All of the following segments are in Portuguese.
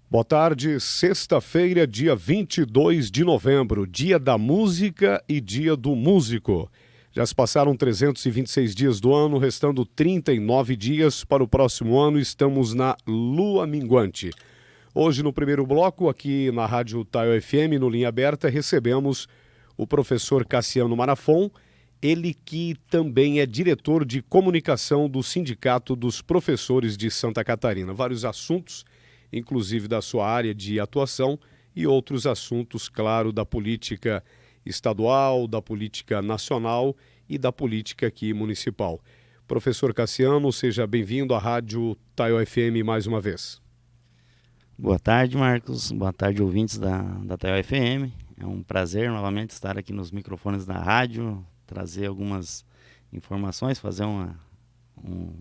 Boa tarde, sexta-feira, dia 22 de novembro, dia da música e dia do músico. Já se passaram 326 dias do ano, restando 39 dias para o próximo ano, estamos na lua minguante. Hoje, no primeiro bloco, aqui na Rádio Taio FM, no Linha Aberta, recebemos o professor Cassiano Marafon, ele que também é diretor de comunicação do Sindicato dos Professores de Santa Catarina. Vários assuntos, inclusive da sua área de atuação, e outros assuntos, claro, da política estadual, da política nacional e da política aqui municipal. Professor Cassiano, seja bem-vindo à Rádio Taio FM mais uma vez. Boa tarde, Marcos. Boa tarde, ouvintes da Taio FM. É um prazer novamente estar aqui nos microfones da rádio, trazer algumas informações, fazer um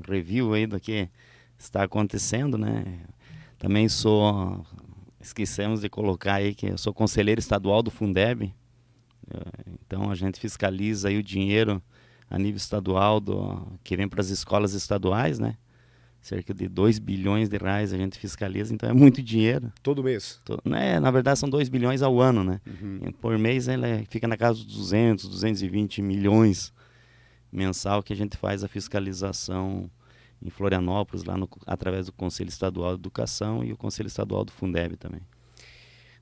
review aí do que está acontecendo, né? Também esquecemos de colocar aí que eu sou conselheiro estadual do Fundeb, então a gente fiscaliza aí o dinheiro a nível estadual que vem para as escolas estaduais, né? Cerca de 2 bilhões de reais a gente fiscaliza, então é muito dinheiro. Todo mês? Né? Na verdade são 2 bilhões ao ano, né? Uhum. Por mês fica na casa dos 200, 220 milhões mensal que a gente faz a fiscalização em Florianópolis, lá através do Conselho Estadual de Educação e o Conselho Estadual do Fundeb também.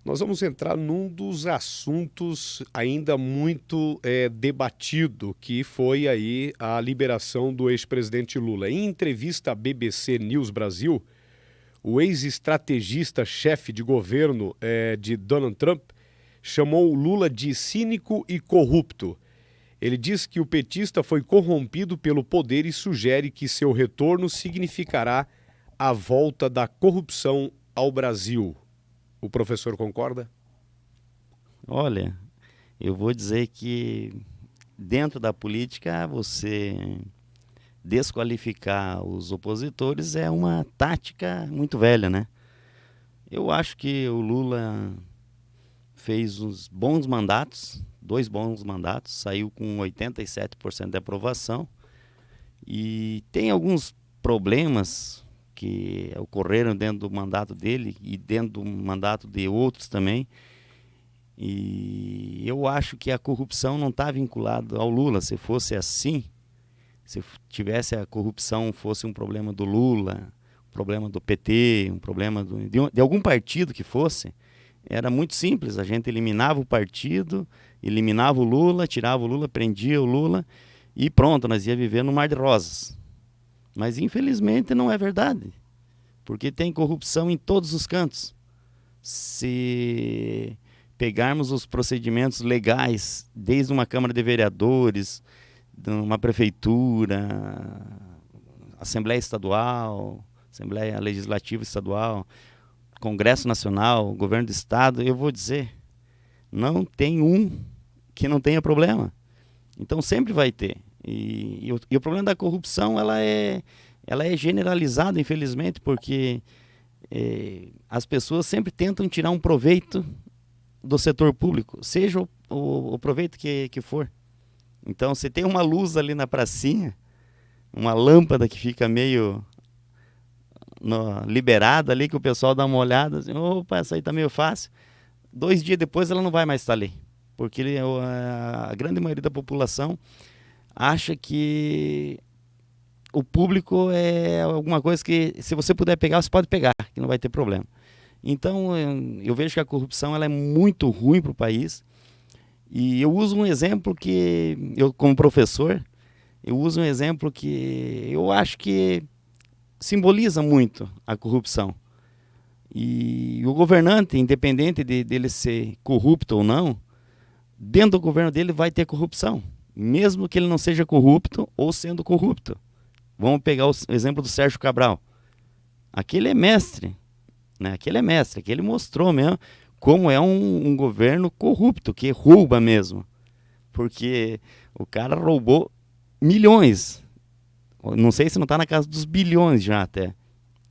Nós vamos entrar num dos assuntos ainda muito debatido, que foi aí a liberação do ex-presidente Lula. Em entrevista à BBC News Brasil, o ex-estrategista-chefe de governo de Donald Trump chamou o Lula de cínico e corrupto. Ele diz que o petista foi corrompido pelo poder e sugere que seu retorno significará a volta da corrupção ao Brasil. O professor concorda? Olha, eu vou dizer que dentro da política você desqualificar os opositores é uma tática muito velha, né? Eu acho que o Lula fez uns bons mandatos, 2 bons mandatos, saiu com 87% de aprovação e tem alguns problemas que ocorreram dentro do mandato dele e dentro do mandato de outros também. E eu acho que a corrupção não está vinculada ao Lula. Se fosse assim, se tivesse a corrupção fosse um problema do Lula, um problema do PT, um problema de algum partido que fosse, era muito simples. A gente eliminava o partido, eliminava o Lula, tirava o Lula, prendia o Lula e pronto, nós ia viver no mar de rosas. Mas infelizmente não é verdade, porque tem corrupção em todos os cantos. Se pegarmos os procedimentos legais, desde uma Câmara de Vereadores, de uma prefeitura, Assembleia Estadual, Assembleia Legislativa Estadual, Congresso Nacional, Governo do Estado, eu vou dizer, não tem um que não tenha problema. Então sempre vai ter. E o problema da corrupção ela é generalizada, infelizmente, porque as pessoas sempre tentam tirar um proveito do setor público, seja o proveito que for. Então, se tem uma luz ali na pracinha, uma lâmpada que fica meio liberada ali, que o pessoal dá uma olhada, assim, opa, essa aí tá meio fácil. 2 dias depois ela não vai mais estar ali, porque a grande maioria da população acha que o público é alguma coisa que, se você puder pegar, você pode pegar, que não vai ter problema. Então, eu vejo que a corrupção ela é muito ruim para o país. E eu uso um exemplo que, como professor, eu uso um exemplo que eu acho que simboliza muito a corrupção. E o governante, independente dele ser corrupto ou não, dentro do governo dele vai ter corrupção, mesmo que ele não seja corrupto ou sendo corrupto. Vamos pegar o exemplo do Sérgio Cabral. Aquele é mestre, né? Aquele mostrou mesmo como é um governo corrupto, que rouba mesmo. Porque o cara roubou milhões. Não sei se não está na casa dos bilhões já até,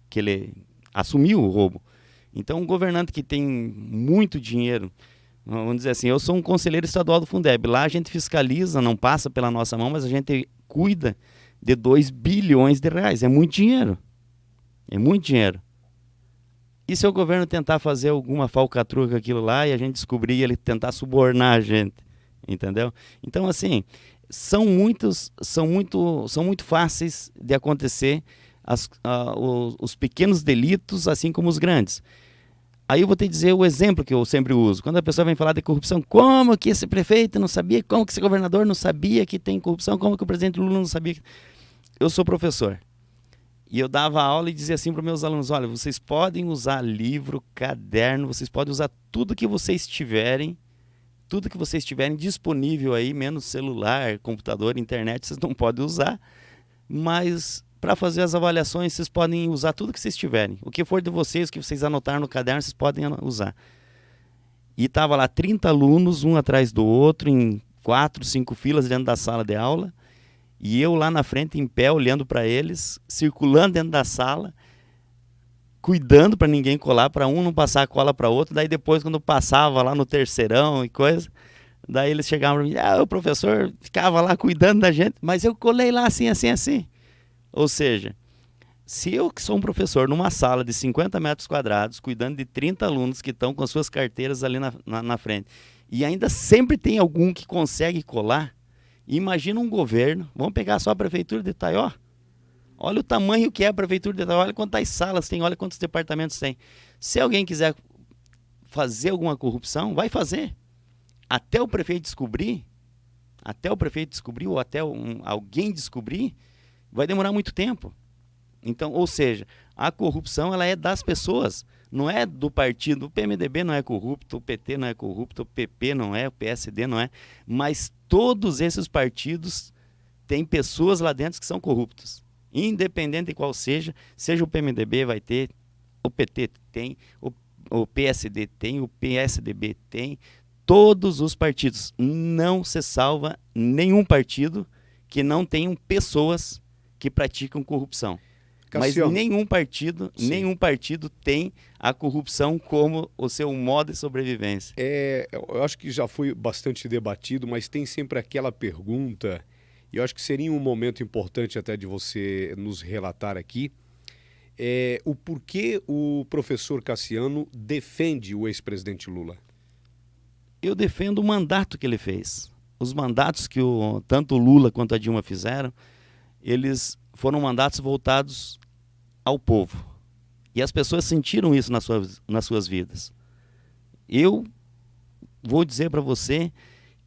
que ele assumiu o roubo. Então, um governante que tem muito dinheiro, vamos dizer assim, eu sou um conselheiro estadual do Fundeb. Lá a gente fiscaliza, não passa pela nossa mão, mas a gente cuida de 2 bilhões de reais. É muito dinheiro. É muito dinheiro. E se o governo tentar fazer alguma falcatrua com aquilo lá e a gente descobrir e ele tentar subornar a gente, entendeu? Então, assim, são muito fáceis de acontecer os pequenos delitos, assim como os grandes. Aí eu vou te dizer o exemplo que eu sempre uso. Quando a pessoa vem falar de corrupção, como que esse prefeito não sabia, como que esse governador não sabia que tem corrupção, como que o presidente Lula não sabia. Eu sou professor. E eu dava aula e dizia assim para os meus alunos, olha, vocês podem usar livro, caderno, vocês podem usar tudo que vocês tiverem disponível aí, menos celular, computador, internet, vocês não podem usar, mas para fazer as avaliações, vocês podem usar tudo que vocês tiverem. O que for de vocês, o que vocês anotaram no caderno, vocês podem usar. E estava lá 30 alunos, um atrás do outro, em 4, 5 filas dentro da sala de aula, e eu lá na frente, em pé, olhando para eles, circulando dentro da sala, cuidando para ninguém colar, para um não passar a cola para outro. Daí depois, quando passava lá no terceirão e coisa, daí eles chegavam para mim, o professor ficava lá cuidando da gente, mas eu colei lá assim, assim, assim. Ou seja, se eu que sou um professor numa sala de 50 metros quadrados, cuidando de 30 alunos que estão com as suas carteiras ali na frente, e ainda sempre tem algum que consegue colar, imagina um governo, vamos pegar só a prefeitura de Itaió, olha o tamanho que é a prefeitura de Itaió, olha quantas salas tem, olha quantos departamentos tem. Se alguém quiser fazer alguma corrupção, vai fazer. Até o prefeito descobrir, ou até alguém descobrir, vai demorar muito tempo. Então, ou seja, a corrupção ela é das pessoas, não é do partido. O PMDB não é corrupto, o PT não é corrupto, o PP não é, o PSD não é, mas todos esses partidos têm pessoas lá dentro que são corruptas. Independente de qual seja o PMDB vai ter, o PT tem, o PSD tem, o PSDB tem, todos os partidos. Não se salva nenhum partido que não tenham pessoas que praticam corrupção. Cassiano. Mas nenhum partido tem a corrupção como o seu modo de sobrevivência. Eu acho que já foi bastante debatido, mas tem sempre aquela pergunta, e eu acho que seria um momento importante até de você nos relatar aqui, o porquê o professor Cassiano defende o ex-presidente Lula. Eu defendo o mandato que ele fez. Os mandatos que tanto o Lula quanto a Dilma fizeram, eles foram mandatos voltados ao povo. E as pessoas sentiram isso nas suas vidas. Eu vou dizer para você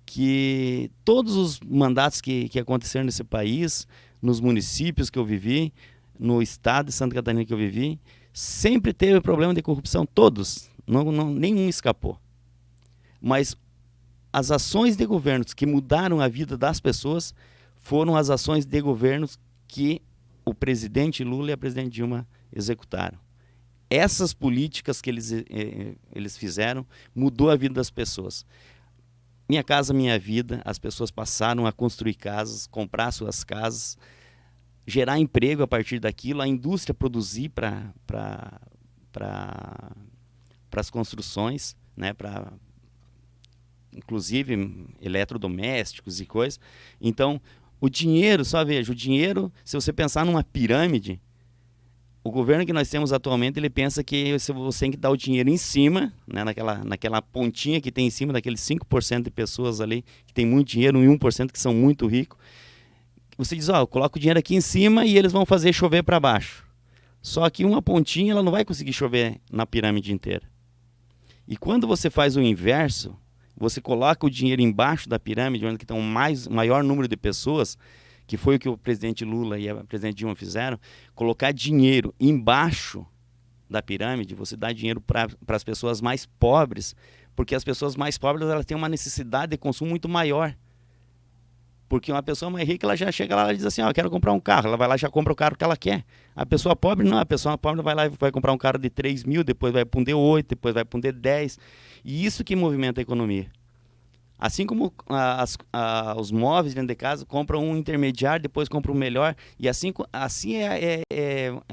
que todos os mandatos que aconteceram nesse país, nos municípios que eu vivi, no estado de Santa Catarina que eu vivi, sempre teve problema de corrupção, todos, nenhum escapou. Mas as ações de governos que mudaram a vida das pessoas foram as ações de governos que o presidente Lula e a presidente Dilma executaram. Essas políticas que eles fizeram mudou a vida das pessoas. Minha Casa Minha Vida, as pessoas passaram a construir casas, comprar suas casas, gerar emprego a partir daquilo, a indústria produzir para as construções, né, inclusive eletrodomésticos e coisas. Então, o dinheiro, só veja, o dinheiro, se você pensar numa pirâmide, o governo que nós temos atualmente, ele pensa que você tem que dar o dinheiro em cima, né, naquela pontinha que tem em cima, daqueles 5% de pessoas ali que tem muito dinheiro, e 1% que são muito ricos. Você diz, coloca o dinheiro aqui em cima e eles vão fazer chover para baixo. Só que uma pontinha, ela não vai conseguir chover na pirâmide inteira. E quando você faz o inverso, você coloca o dinheiro embaixo da pirâmide, onde está maior número de pessoas, que foi o que o presidente Lula e a presidente Dilma fizeram, colocar dinheiro embaixo da pirâmide, você dá dinheiro para as pessoas mais pobres, porque as pessoas mais pobres elas têm uma necessidade de consumo muito maior. Porque uma pessoa mais rica, ela já chega lá e diz assim, eu quero comprar um carro, ela vai lá e já compra o carro que ela quer. A pessoa pobre não, a pessoa pobre vai lá e vai comprar um carro de 3 mil, depois vai para um D8, depois vai para um D10, e isso que movimenta a economia. Assim como os móveis dentro de casa compram um intermediário, depois compram um melhor, e assim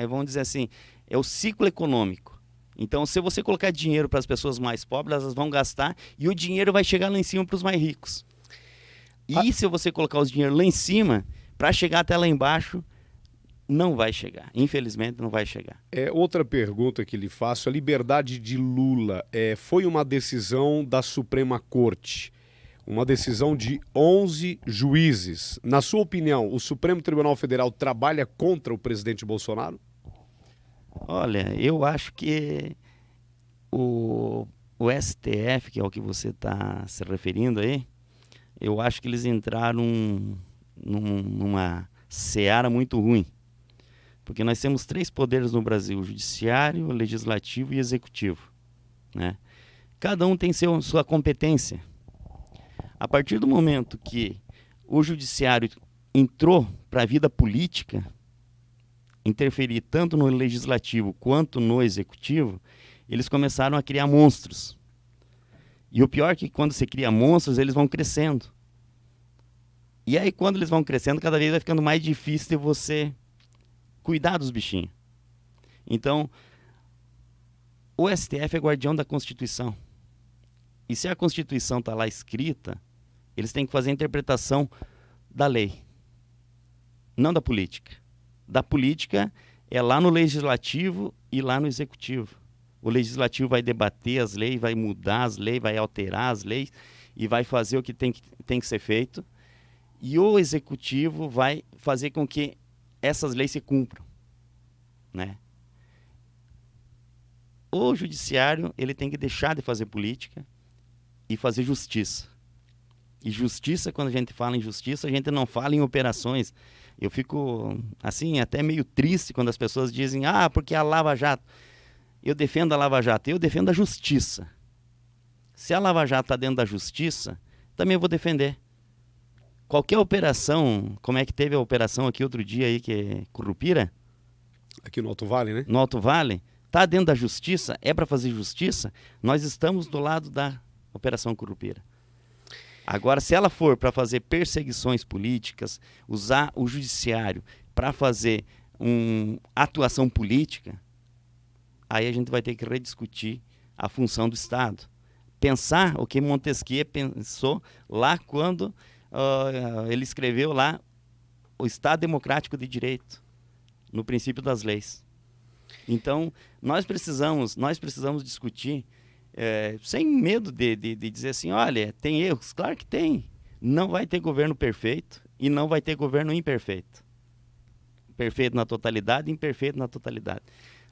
vamos dizer assim, é o ciclo econômico. Então, se você colocar dinheiro para as pessoas mais pobres, elas vão gastar, e o dinheiro vai chegar lá em cima para os mais ricos. E se você colocar os dinheiro lá em cima, para chegar até lá embaixo, não vai chegar. Infelizmente, não vai chegar. Outra pergunta que lhe faço: a liberdade de Lula foi uma decisão da Suprema Corte, uma decisão de 11 juízes. Na sua opinião, o Supremo Tribunal Federal trabalha contra o presidente Bolsonaro? Olha, eu acho que o STF, que é o que você está se referindo aí, eu acho que eles entraram numa seara muito ruim. Porque nós temos 3 poderes no Brasil: o judiciário, o legislativo e o executivo, né? Cada um tem sua competência. A partir do momento que o judiciário entrou para a vida política, interferir tanto no legislativo quanto no executivo, eles começaram a criar monstros. E o pior é que quando você cria monstros, eles vão crescendo. E aí quando eles vão crescendo, cada vez vai ficando mais difícil de você cuidar dos bichinhos. Então, o STF é guardião da Constituição. E se a Constituição está lá escrita, eles têm que fazer a interpretação da lei, não da política. Da política é lá no legislativo e lá no executivo. O legislativo vai debater as leis, vai mudar as leis, vai alterar as leis e vai fazer o que tem que ser feito. E o executivo vai fazer com que essas leis se cumpram, né? O judiciário, ele tem que deixar de fazer política e fazer justiça. E justiça, quando a gente fala em justiça, a gente não fala em operações. Eu fico, assim, até meio triste quando as pessoas dizem: ah, porque a Lava Jato. Eu defendo a Lava Jato. Eu defendo a justiça. Se a Lava Jato está dentro da justiça, também eu vou defender. Qualquer operação, como é que teve a operação aqui outro dia aí, que é Curupira? Aqui no Alto Vale, né? No Alto Vale, está dentro da justiça, é para fazer justiça, nós estamos do lado da Operação Curupira. Agora, se ela for para fazer perseguições políticas, usar o judiciário para fazer atuação política, aí a gente vai ter que rediscutir a função do Estado. Pensar o que Montesquieu pensou lá quando ele escreveu lá o Estado Democrático de Direito, no princípio das leis. Então, nós precisamos discutir sem medo de dizer assim: olha, tem erros. Claro que tem. Não vai ter governo perfeito e não vai ter governo imperfeito. Perfeito na totalidade e imperfeito na totalidade.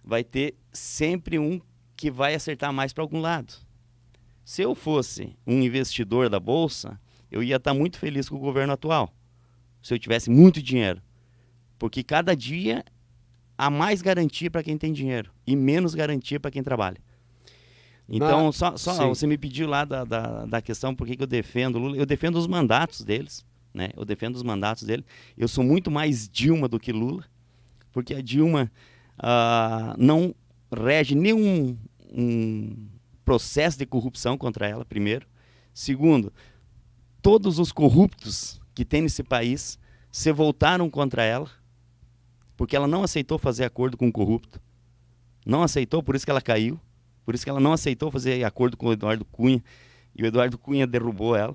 Vai ter sempre um que vai acertar mais para algum lado. Se eu fosse um investidor da Bolsa, eu ia estar muito feliz com o governo atual, se eu tivesse muito dinheiro. Porque cada dia há mais garantia para quem tem dinheiro e menos garantia para quem trabalha. Então, você me pediu lá da questão por que eu defendo o Lula. Eu defendo os mandatos deles, né? Eu defendo os mandatos dele. Eu sou muito mais Dilma do que Lula, porque a Dilma não rege nenhum processo de corrupção contra ela, primeiro. Segundo, todos os corruptos que tem nesse país se voltaram contra ela, porque ela não aceitou fazer acordo com o corrupto. Não aceitou, por isso que ela caiu. Por isso que ela não aceitou fazer acordo com o Eduardo Cunha. E o Eduardo Cunha derrubou ela,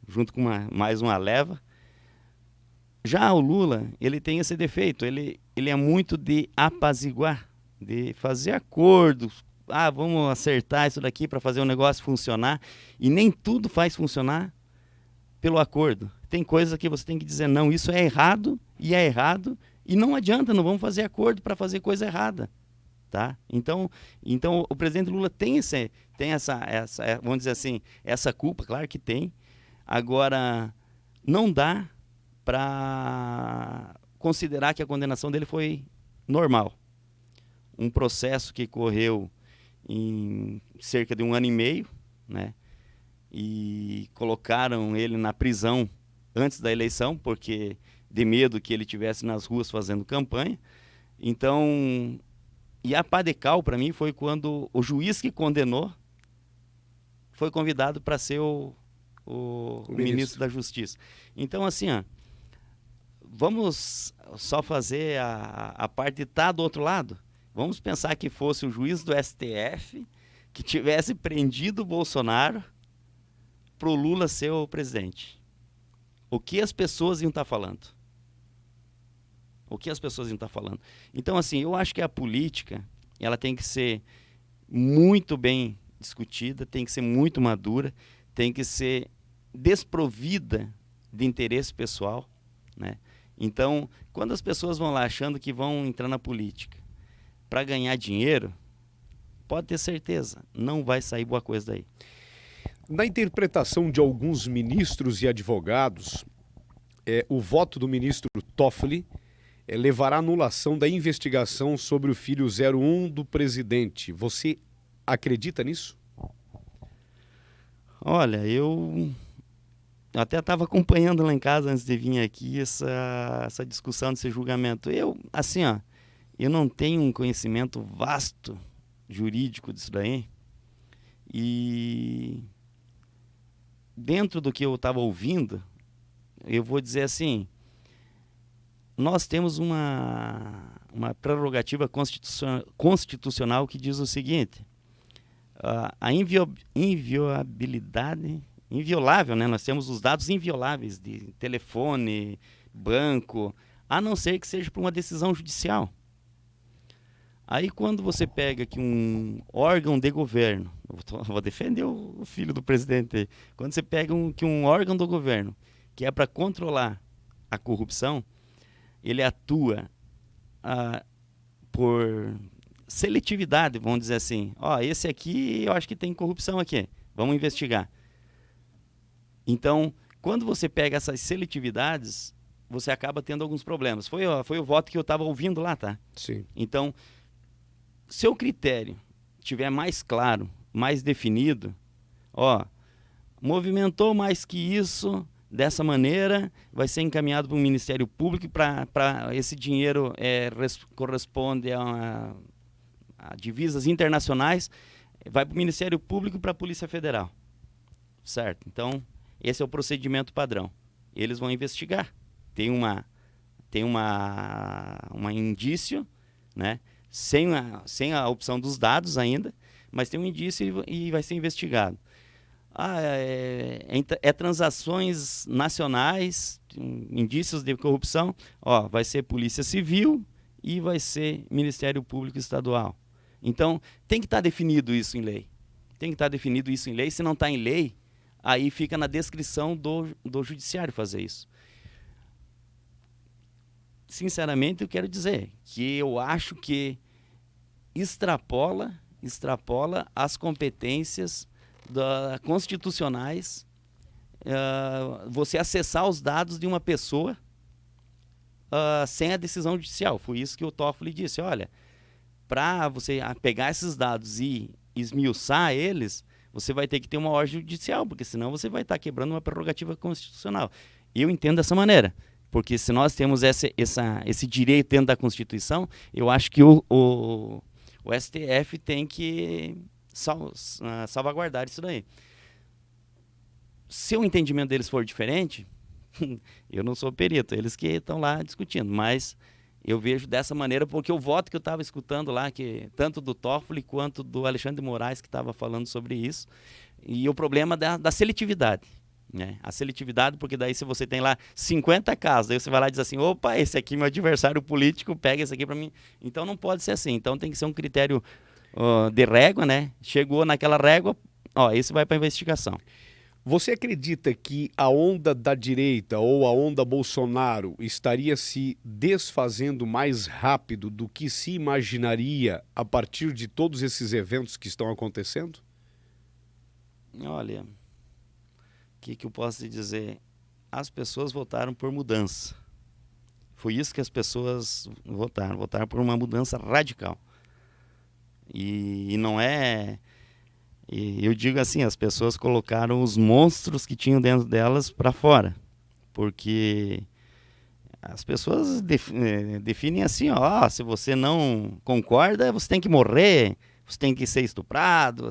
junto com mais uma leva. Já o Lula, ele tem esse defeito. Ele é muito de apaziguar, de fazer acordos. Ah, vamos acertar isso daqui para fazer o negócio funcionar. E nem tudo faz funcionar pelo acordo. Tem coisas que você tem que dizer: não, isso é errado, e não adianta, não vamos fazer acordo para fazer coisa errada. Tá? Então o presidente Lula tem essa, vamos dizer assim, essa culpa, claro que tem. Agora, não dá para considerar que a condenação dele foi normal. Um processo que correu em cerca de 1 ano e meio, né? E colocaram ele na prisão antes da eleição, porque de medo que ele estivesse nas ruas fazendo campanha. Então, e a pá de cal, para mim, foi quando o juiz que condenou foi convidado para ser o ministro da Justiça. Então, assim, vamos só fazer a parte de estar do outro lado. Vamos pensar que fosse o juiz do STF que tivesse prendido o Bolsonaro para o Lula ser o presidente. O que as pessoas iam estar falando? O que as pessoas não estão falando. Então, assim, eu acho que a política, ela tem que ser muito bem discutida, tem que ser muito madura, tem que ser desprovida de interesse pessoal, né? Então, quando as pessoas vão lá achando que vão entrar na política para ganhar dinheiro, pode ter certeza, não vai sair boa coisa daí. Na interpretação de alguns ministros e advogados, o voto do ministro Toffoli levará à anulação da investigação sobre o filho 01 do presidente. Você acredita nisso? Olha, eu até estava acompanhando lá em casa antes de vir aqui essa discussão desse julgamento. Eu, assim, ó, eu não tenho um conhecimento vasto jurídico disso daí. E dentro do que eu estava ouvindo, eu vou dizer assim, nós temos uma prerrogativa constitucional que diz o seguinte, a inviolabilidade, inviolável, né? Nós temos os dados invioláveis de telefone, banco, a não ser que seja por uma decisão judicial. Aí quando você pega que um órgão de governo, vou defender o filho do presidente aí, quando você pega que um órgão do governo, que é para controlar a corrupção, ele atua por seletividade, vamos dizer assim. Ó, esse aqui eu acho que tem corrupção aqui, vamos investigar. Então, quando você pega essas seletividades, você acaba tendo alguns problemas. Foi o voto que eu estava ouvindo lá, tá? Sim. Então, se o critério tiver mais claro, mais definido, ó, movimentou mais que isso, dessa maneira, vai ser encaminhado para o Ministério Público para esse dinheiro corresponde a divisas internacionais, vai para o Ministério Público e para a Polícia Federal. Certo? Então, esse é o procedimento padrão. Eles vão investigar. Tem um indício, né? Sem a opção dos dados ainda, mas tem um indício e vai ser investigado. Transações nacionais, indícios de corrupção, ó, vai ser Polícia Civil e vai ser Ministério Público Estadual. Então, tem que estar definido isso em lei. Tem que estar definido isso em lei. Se não está em lei, aí fica na descrição do judiciário fazer isso. Sinceramente, eu quero dizer que eu acho que extrapola as competências constitucionais você acessar os dados de uma pessoa sem a decisão judicial. Foi isso que o Toffoli disse. Olha, para você pegar esses dados e esmiuçar eles, você vai ter que ter uma ordem judicial, porque senão você vai estar quebrando uma prerrogativa constitucional. Eu entendo dessa maneira, porque se nós temos esse direito dentro da Constituição, eu acho que o STF tem que salvaguardar isso daí. Se o entendimento deles for diferente, eu não sou perito, eles que estão lá discutindo, mas eu vejo dessa maneira, porque o voto que eu estava escutando lá, que tanto do Toffoli quanto do Alexandre de Moraes, que estava falando sobre isso, e o problema da seletividade. Né? A seletividade, porque daí se você tem lá 50 casos, aí você vai lá e diz assim, opa, esse aqui é meu adversário político, pega esse aqui para mim. Então não pode ser assim, então tem que ser um critério de régua, né? Chegou naquela régua, ó, esse vai para investigação. Você acredita que a onda da direita ou a onda Bolsonaro estaria se desfazendo mais rápido do que se imaginaria a partir de todos esses eventos que estão acontecendo? Olha, o que eu posso te dizer? As pessoas votaram por mudança. Foi isso que as pessoas votaram por uma mudança radical. E não é... E eu digo assim, as pessoas colocaram os monstros que tinham dentro delas para fora, porque as pessoas definem assim, ó, se você não concorda, você tem que morrer, você tem que ser estuprado,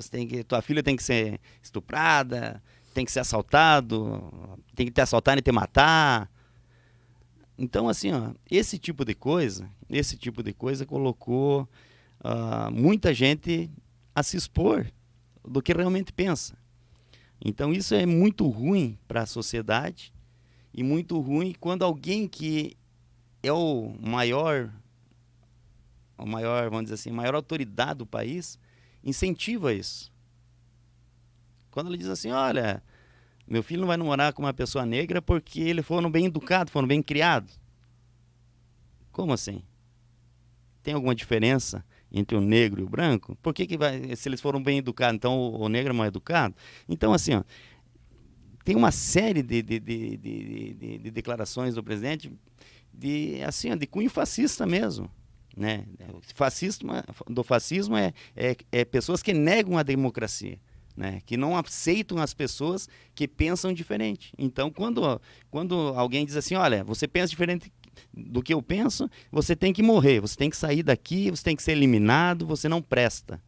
tua filha tem que ser estuprada, tem que ser assaltado, tem que te assaltar e te matar. Então assim, ó, esse tipo de coisa colocou muita gente a se expor do que realmente pensa. Então isso é muito ruim para a sociedade e muito ruim quando alguém que é vamos dizer assim, a maior autoridade do país, incentiva isso. Quando ele diz assim, olha, meu filho não vai namorar com uma pessoa negra porque eles foram bem educados, foram bem criados. Como assim? Tem alguma diferença entre o negro e o branco? Por que vai, se eles foram bem educados, então o negro é mal educado? Então, assim, ó, tem uma série de declarações do presidente assim, ó, de cunho fascista mesmo. Né? Do fascismo é pessoas que negam a democracia. Né, que não aceitam as pessoas que pensam diferente. Então, quando alguém diz assim, olha, você pensa diferente do que eu penso, você tem que morrer, você tem que sair daqui, você tem que ser eliminado, você não presta.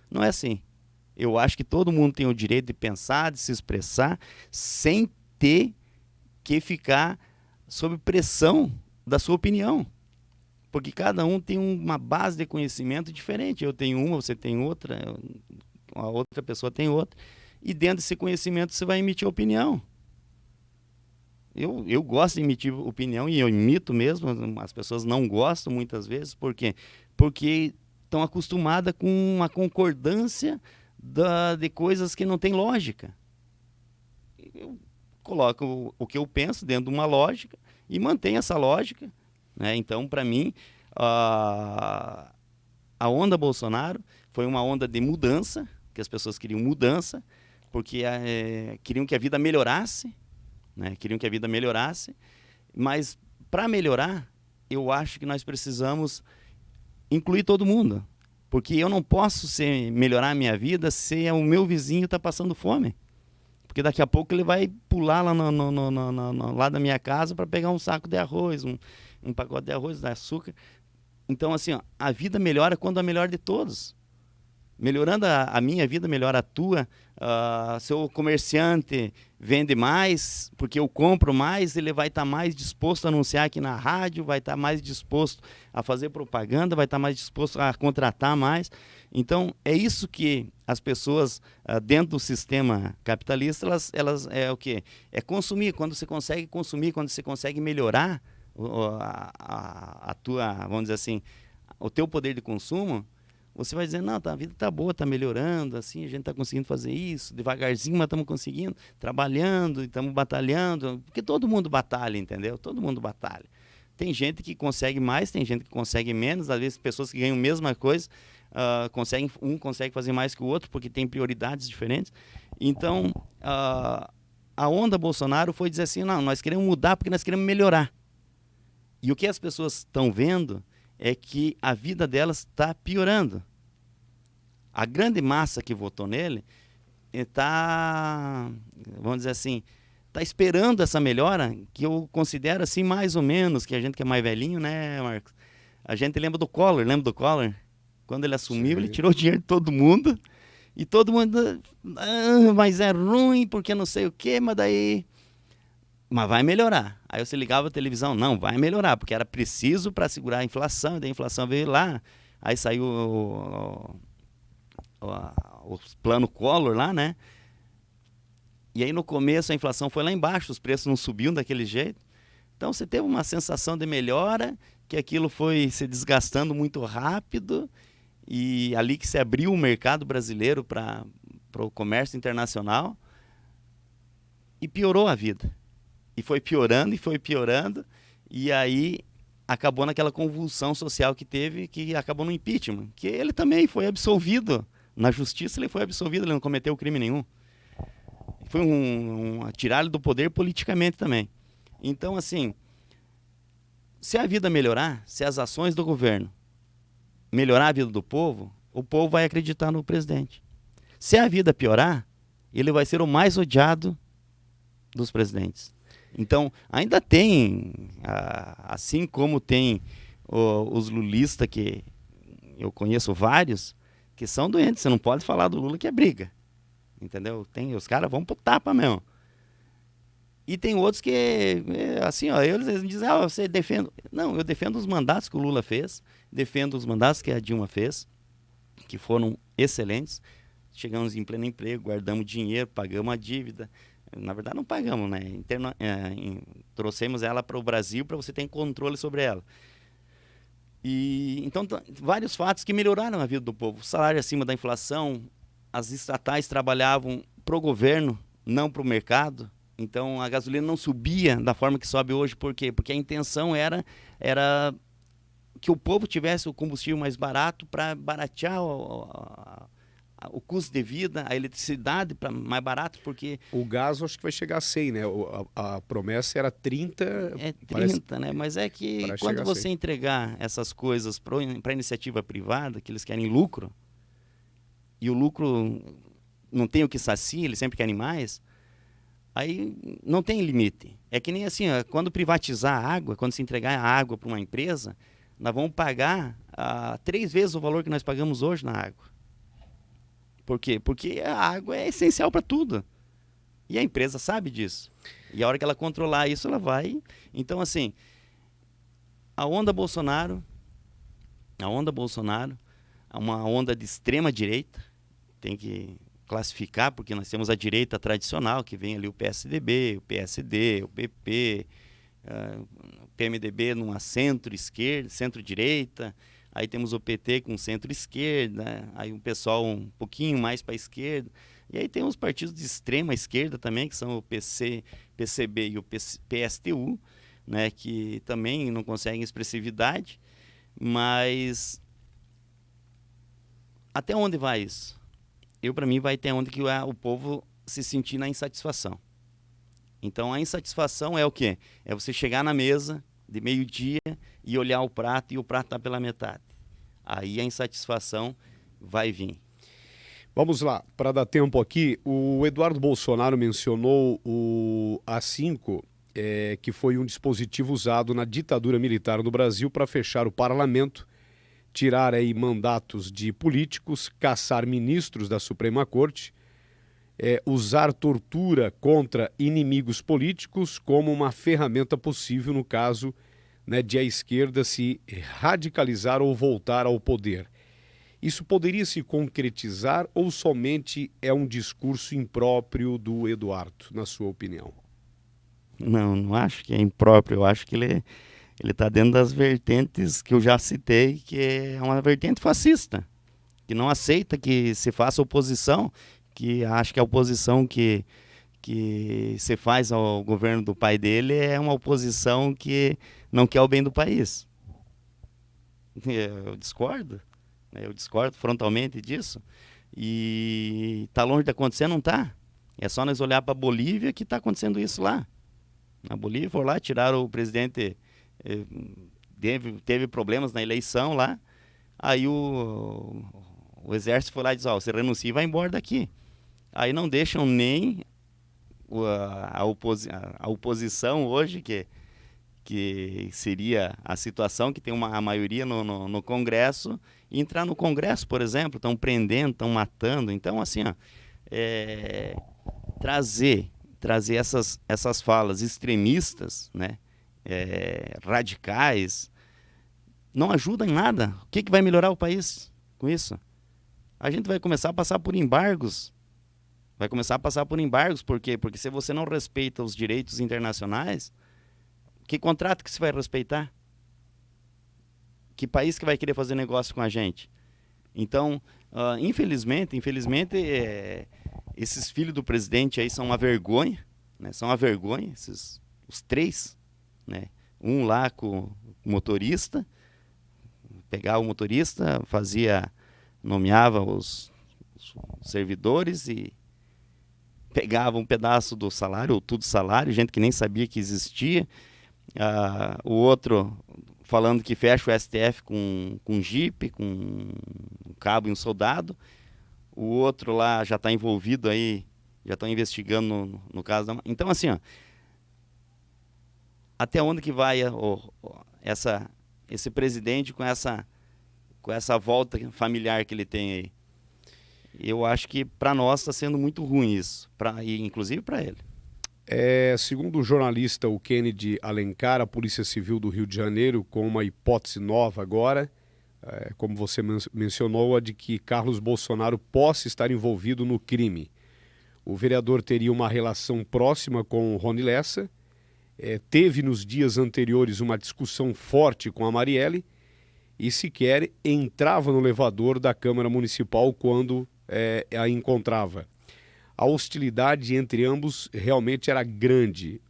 Não é assim. Eu acho que todo mundo tem o direito de pensar, de se expressar, sem ter que ficar sob pressão da sua opinião. Porque cada um tem uma base de conhecimento diferente. Eu tenho uma, você tem outra, a outra pessoa tem outra, e dentro desse conhecimento você vai emitir opinião. Eu gosto de emitir opinião e eu imito mesmo, as pessoas não gostam muitas vezes, por quê? Porque estão acostumadas com uma concordância de coisas que não tem lógica. Eu coloco o que eu penso dentro de uma lógica e mantenho essa lógica. Né? Então, para mim, a onda Bolsonaro foi uma onda de mudança, que as pessoas queriam mudança, porque queriam que a vida melhorasse, né? Queriam que a vida melhorasse, mas para melhorar, eu acho que nós precisamos incluir todo mundo, porque eu não posso melhorar a minha vida se o meu vizinho está passando fome, porque daqui a pouco ele vai pular lá lá da minha casa para pegar um saco de arroz, um pacote de arroz, de açúcar. Então, assim, ó, a vida melhora quando a melhor de todos. Melhorando a minha vida, melhora a tua. Seu comerciante vende mais, porque eu compro mais, ele vai estar mais disposto a anunciar aqui na rádio, vai estar mais disposto a fazer propaganda, vai estar mais disposto a contratar mais. Então, é isso que as pessoas, dentro do sistema capitalista, elas é o quê? É consumir. Quando você consegue consumir, quando você consegue melhorar a tua, vamos dizer assim, o teu poder de consumo, você vai dizer, não, a vida está boa, está melhorando, assim, a gente está conseguindo fazer isso, devagarzinho, mas estamos conseguindo, trabalhando, estamos batalhando, porque todo mundo batalha, entendeu? Todo mundo batalha. Tem gente que consegue mais, tem gente que consegue menos, às vezes pessoas que ganham a mesma coisa, um consegue fazer mais que o outro, porque tem prioridades diferentes. Então, a onda Bolsonaro foi dizer assim, não, nós queremos mudar porque nós queremos melhorar. E o que as pessoas estão vendo é que a vida delas está piorando. A grande massa que votou nele está, vamos dizer assim, está esperando essa melhora, que eu considero assim mais ou menos, que a gente que é mais velhinho, né, Marcos? A gente lembra do Collor? Quando ele assumiu, ele tirou o dinheiro de todo mundo, e todo mundo, mas é ruim, porque não sei o quê, mas vai melhorar. Aí você ligava a televisão, não, vai melhorar, porque era preciso para segurar a inflação, e daí a inflação veio lá, aí saiu o plano Collor lá, né? E aí no começo a inflação foi lá embaixo, os preços não subiam daquele jeito. Então você teve uma sensação de melhora, que aquilo foi se desgastando muito rápido, e ali que se abriu o mercado brasileiro para o comércio internacional, e piorou a vida. E foi piorando, e aí acabou naquela convulsão social que teve, que acabou no impeachment, que ele também foi absolvido. Na justiça ele foi absolvido, ele não cometeu crime nenhum. Foi tirar ele do poder politicamente também. Então, assim, se a vida melhorar, se as ações do governo melhorar a vida do povo, o povo vai acreditar no presidente. Se a vida piorar, ele vai ser o mais odiado dos presidentes. Então, ainda tem, assim como tem os lulistas, que eu conheço vários, que são doentes. Você não pode falar do Lula que é briga. Entendeu? Os caras vão pro tapa mesmo. E tem outros que, assim, ó, eles dizem, você defende. Não, eu defendo os mandatos que o Lula fez, defendo os mandatos que a Dilma fez, que foram excelentes. Chegamos em pleno emprego, guardamos dinheiro, pagamos a dívida, na verdade não pagamos, né? Trouxemos ela para o Brasil para você ter controle sobre ela. E então vários fatos que melhoraram a vida do povo. O salário acima da inflação, as estatais trabalhavam para o governo, não para o mercado. Então a gasolina não subia da forma que sobe hoje. Por quê? Porque a intenção era que o povo tivesse o combustível mais barato para baratear o custo de vida, a eletricidade mais barato, porque... O gás acho que vai chegar a 100, né? A promessa era 30... É 30, parece, né? Mas é que parece quando chegar a você 100. entregar essas coisas para a iniciativa privada, que eles querem lucro, e o lucro não tem o que sacia, eles sempre querem mais, aí não tem limite. É que nem assim, ó, quando privatizar a água, quando se entregar a água para uma empresa, nós vamos pagar 3 vezes o valor que nós pagamos hoje na água. Por quê? Porque a água é essencial para tudo. E a empresa sabe disso. E a hora que ela controlar isso, ela vai... Então, assim, a onda Bolsonaro é uma onda de extrema direita, tem que classificar, porque nós temos a direita tradicional, que vem ali o PSDB, o PSD, o PP, o PMDB numa centro-esquerda, centro-direita, aí temos o PT com centro-esquerda, aí um pessoal um pouquinho mais para a esquerda, e aí tem os partidos de extrema esquerda também, que são o PCB e o PSTU, né, que também não conseguem expressividade, mas até onde vai isso? Para mim, vai até onde que o povo se sentir na insatisfação. Então, a insatisfação é o quê? É você chegar na mesa de meio-dia e olhar o prato e o prato está pela metade. Aí a insatisfação vai vir. Vamos lá, para dar tempo aqui, o Eduardo Bolsonaro mencionou o AI-5, que foi um dispositivo usado na ditadura militar no Brasil para fechar o parlamento, tirar aí mandatos de políticos, caçar ministros da Suprema Corte, usar tortura contra inimigos políticos como uma ferramenta possível no caso, né, de a esquerda se radicalizar ou voltar ao poder. Isso poderia se concretizar ou somente é um discurso impróprio do Eduardo, na sua opinião? Não acho que é impróprio, eu acho que ele está dentro das vertentes que eu já citei, que é uma vertente fascista, que não aceita que se faça oposição, que acha que a oposição que se faz ao governo do pai dele é uma oposição que não quer o bem do país. Eu discordo frontalmente disso, e está longe de acontecer, não está. É só nós olhar para a Bolívia que está acontecendo isso lá. Na Bolívia, foram lá, tiraram o presidente, teve problemas na eleição lá, aí o exército foi lá e disse, você renuncia e vai embora daqui. Aí não deixam nem a oposição hoje, que seria a situação que tem a maioria no Congresso, entrar no Congresso, por exemplo, estão prendendo, estão matando. Então, assim, trazer essas falas extremistas, né, radicais, não ajuda em nada. O que vai melhorar o país com isso? A gente vai começar a passar por embargos. Por quê? Porque se você não respeita os direitos internacionais, que contrato que você vai respeitar? Que país que vai querer fazer negócio com a gente? Então, infelizmente, esses filhos do presidente aí são uma vergonha, né? São uma vergonha, os 3, né? Um lá com o motorista, pegava o motorista, nomeava os servidores e pegava um pedaço do salário, ou tudo salário, gente que nem sabia que existia. O outro falando que fecha o STF com jipe, com um cabo e um soldado. O outro lá já está envolvido aí, já estão investigando no caso da... Então, assim, até onde que vai esse presidente com essa volta familiar que ele tem aí? Eu acho que para nós está sendo muito ruim isso, inclusive para ele. Segundo o jornalista o Kennedy Alencar, a Polícia Civil do Rio de Janeiro, com uma hipótese nova agora, como você mencionou, a de que Carlos Bolsonaro possa estar envolvido no crime. O vereador teria uma relação próxima com o Rony Lessa, teve nos dias anteriores uma discussão forte com a Marielle e sequer entrava no elevador da Câmara Municipal quando a encontrava. A hostilidade entre ambos realmente era grande.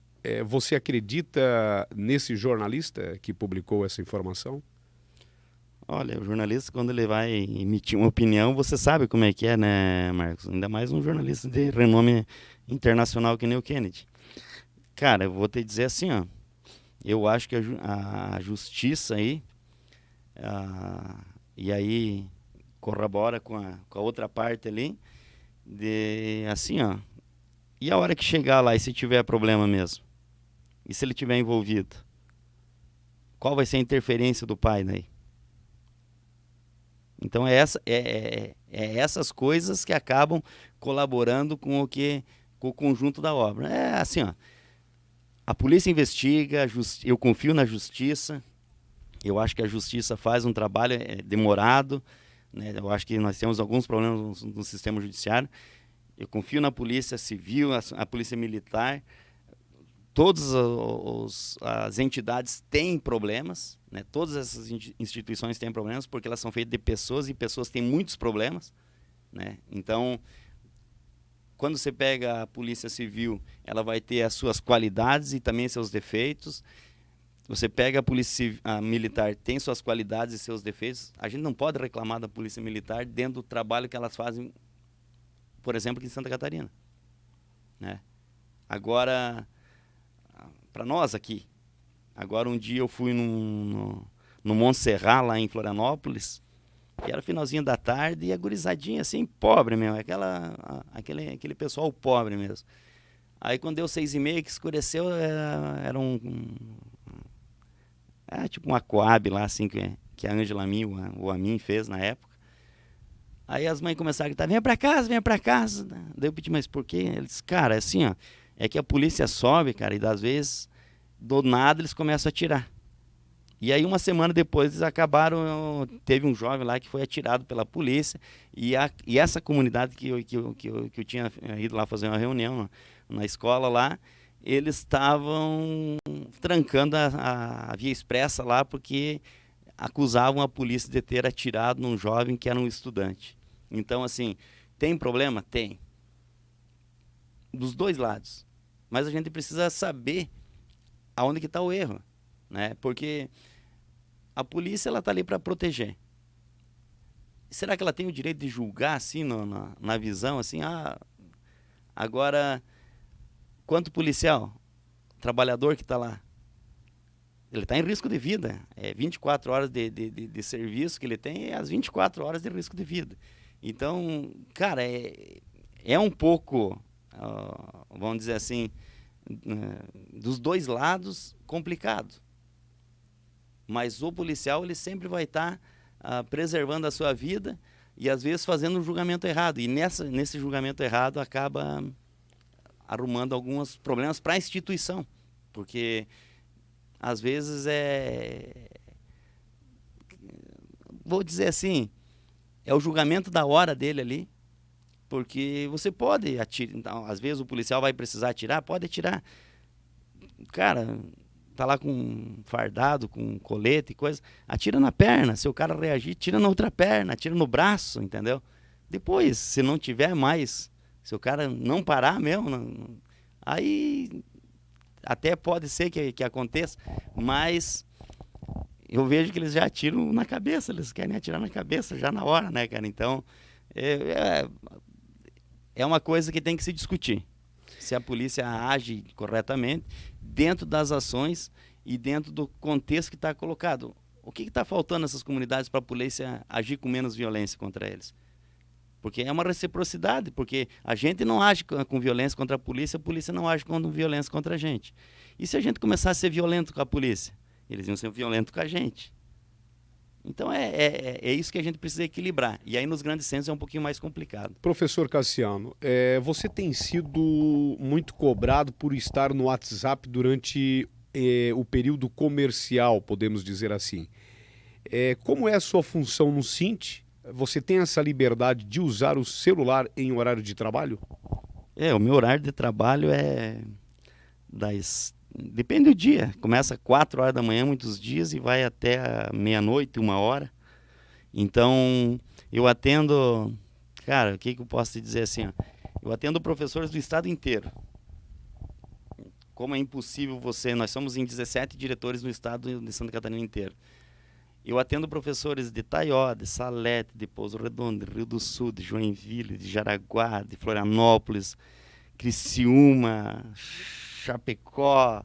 Você acredita nesse jornalista que publicou essa informação? Olha, o jornalista, quando ele vai emitir uma opinião, você sabe como é que é, né, Marcos? Ainda mais um jornalista de renome internacional que nem o Kennedy. Cara, eu vou te dizer assim, ó. Eu acho que a justiça aí, e aí corrobora com a outra parte ali, assim, ó. E a hora que chegar lá e se tiver problema mesmo? E se ele tiver envolvido? Qual vai ser a interferência do pai daí? Então essas coisas que acabam colaborando com o conjunto da obra. É assim, ó, a polícia investiga, eu confio na justiça, eu acho que a justiça faz um trabalho demorado, né? Eu acho que nós temos alguns problemas no sistema judiciário. Eu confio na polícia civil, a polícia militar. Todas as entidades têm problemas, né? Todas essas instituições têm problemas porque elas são feitas de pessoas e pessoas têm muitos problemas, né? Então, quando você pega a polícia civil, ela vai ter as suas qualidades e também seus defeitos. Você pega a polícia militar, tem suas qualidades e seus defeitos. A gente não pode reclamar da polícia militar dentro do trabalho que elas fazem, por exemplo, aqui em Santa Catarina, né? Agora, para nós aqui, agora um dia eu fui no Montserrat, lá em Florianópolis, e era finalzinho da tarde, e a gurizadinha assim, pobre mesmo, aquele pessoal pobre mesmo. Aí quando deu 6h30 que escureceu, era tipo uma Coab lá, assim, que a Ângela Amin, o Amin fez na época. Aí as mães começaram a gritar, venha pra casa, venha pra casa. Daí eu pedi, mas por quê? Eles, cara, assim, ó, é que a polícia sobe, cara, e às vezes, do nada, eles começam a atirar. E aí, uma semana depois, eles acabaram, teve um jovem lá que foi atirado pela polícia, e essa comunidade que eu tinha ido lá fazer uma reunião na escola lá, eles estavam trancando a via expressa lá, porque acusavam a polícia de ter atirado num jovem que era um estudante. Então, assim, tem problema? Tem. Dos dois lados. Mas a gente precisa saber aonde que está o erro, né? Porque a polícia, ela está ali para proteger. Será que ela tem o direito de julgar, assim, na visão, assim, agora, quanto policial, trabalhador que está lá, ele está em risco de vida. 24 horas de serviço que ele tem, as 24 horas de risco de vida. Então, cara, é um pouco, vamos dizer assim, dos dois lados, complicado. Mas o policial, ele sempre vai estar preservando a sua vida e, às vezes, fazendo um julgamento errado. E nesse julgamento errado, acaba arrumando alguns problemas para a instituição. Porque, às vezes, vou dizer assim, é o julgamento da hora dele ali. Porque você pode atirar, então, às vezes o policial vai precisar atirar, pode atirar. Cara, tá lá com fardado, com colete e coisa, atira na perna. Se o cara reagir, tira na outra perna, atira no braço, entendeu? Depois, se não tiver mais, se o cara não parar mesmo, aí até pode ser que aconteça, mas eu vejo que eles já atiram na cabeça, eles querem atirar na cabeça já na hora, né, cara? Então, é uma coisa que tem que se discutir. Se a polícia age corretamente dentro das ações e dentro do contexto que está colocado. O que está faltando nessas comunidades para a polícia agir com menos violência contra eles? Porque é uma reciprocidade, porque a gente não age com violência contra a polícia não age com violência contra a gente. E se a gente começar a ser violento com a polícia? Eles iam ser violentos com a gente. Então é isso que a gente precisa equilibrar. E aí nos grandes centros é um pouquinho mais complicado. Professor Cassiano, você tem sido muito cobrado por estar no WhatsApp durante o período comercial, podemos dizer assim. Como é a sua função no Sint? Você tem essa liberdade de usar o celular em horário de trabalho? O meu horário de trabalho depende do dia. Começa às 4 horas da manhã muitos dias e vai até a meia-noite, 1 hora. Então, eu atendo, cara, o que eu posso te dizer assim, ó? Eu atendo professores do estado inteiro. Como é impossível nós somos em 17 diretores no estado de Santa Catarina inteiro. Eu atendo professores de Taió, de Salete, de Pouso Redondo, de Rio do Sul, de Joinville, de Jaraguá, de Florianópolis, Criciúma, Chapecó,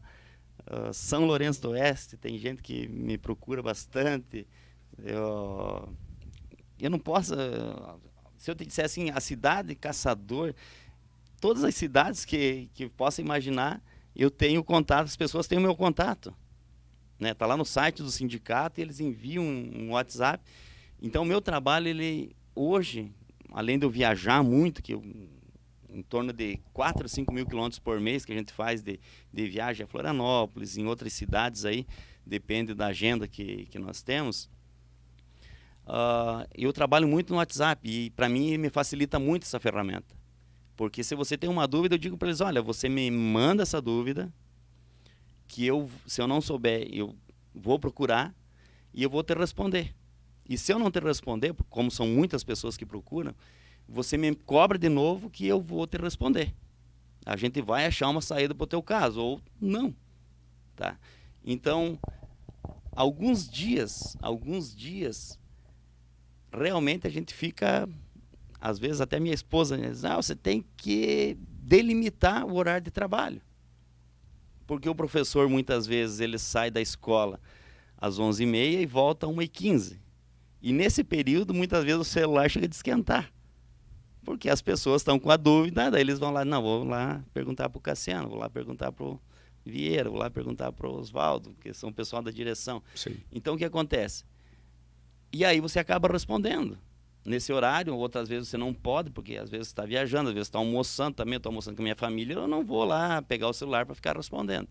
São Lourenço do Oeste. Tem gente que me procura bastante. Eu não posso... Se eu te disser assim, a cidade Caçador, todas as cidades que possa imaginar, eu tenho contato, as pessoas têm o meu contato. Né? Tá lá no site do sindicato e eles enviam um WhatsApp. Então, o meu trabalho, hoje, além de eu viajar muito, em torno de 4 a 5 mil quilômetros por mês que a gente faz de viagem a Florianópolis, em outras cidades aí, depende da agenda que nós temos. Eu trabalho muito no WhatsApp e, para mim, me facilita muito essa ferramenta. Porque se você tem uma dúvida, eu digo para eles, olha, você me manda essa dúvida, que se eu não souber, eu vou procurar e eu vou te responder. E se eu não te responder, como são muitas pessoas que procuram, você me cobra de novo que eu vou te responder. A gente vai achar uma saída para o teu caso, ou não. Tá? Então, alguns dias, realmente a gente fica, às vezes até minha esposa diz, você tem que delimitar o horário de trabalho. Porque o professor, muitas vezes, ele sai da escola às 11h30 e volta às 1h15. E nesse período, muitas vezes, o celular chega a esquentar. Porque as pessoas estão com a dúvida, daí eles vão lá, não, vou lá perguntar para o Cassiano, vou lá perguntar para o Vieira, vou lá perguntar para o Oswaldo, que são o pessoal da direção. Sim. Então, o que acontece? E aí você acaba respondendo. Nesse horário, outras vezes você não pode, porque às vezes você está viajando, às vezes está almoçando também, eu estou almoçando com a minha família, eu não vou lá pegar o celular para ficar respondendo.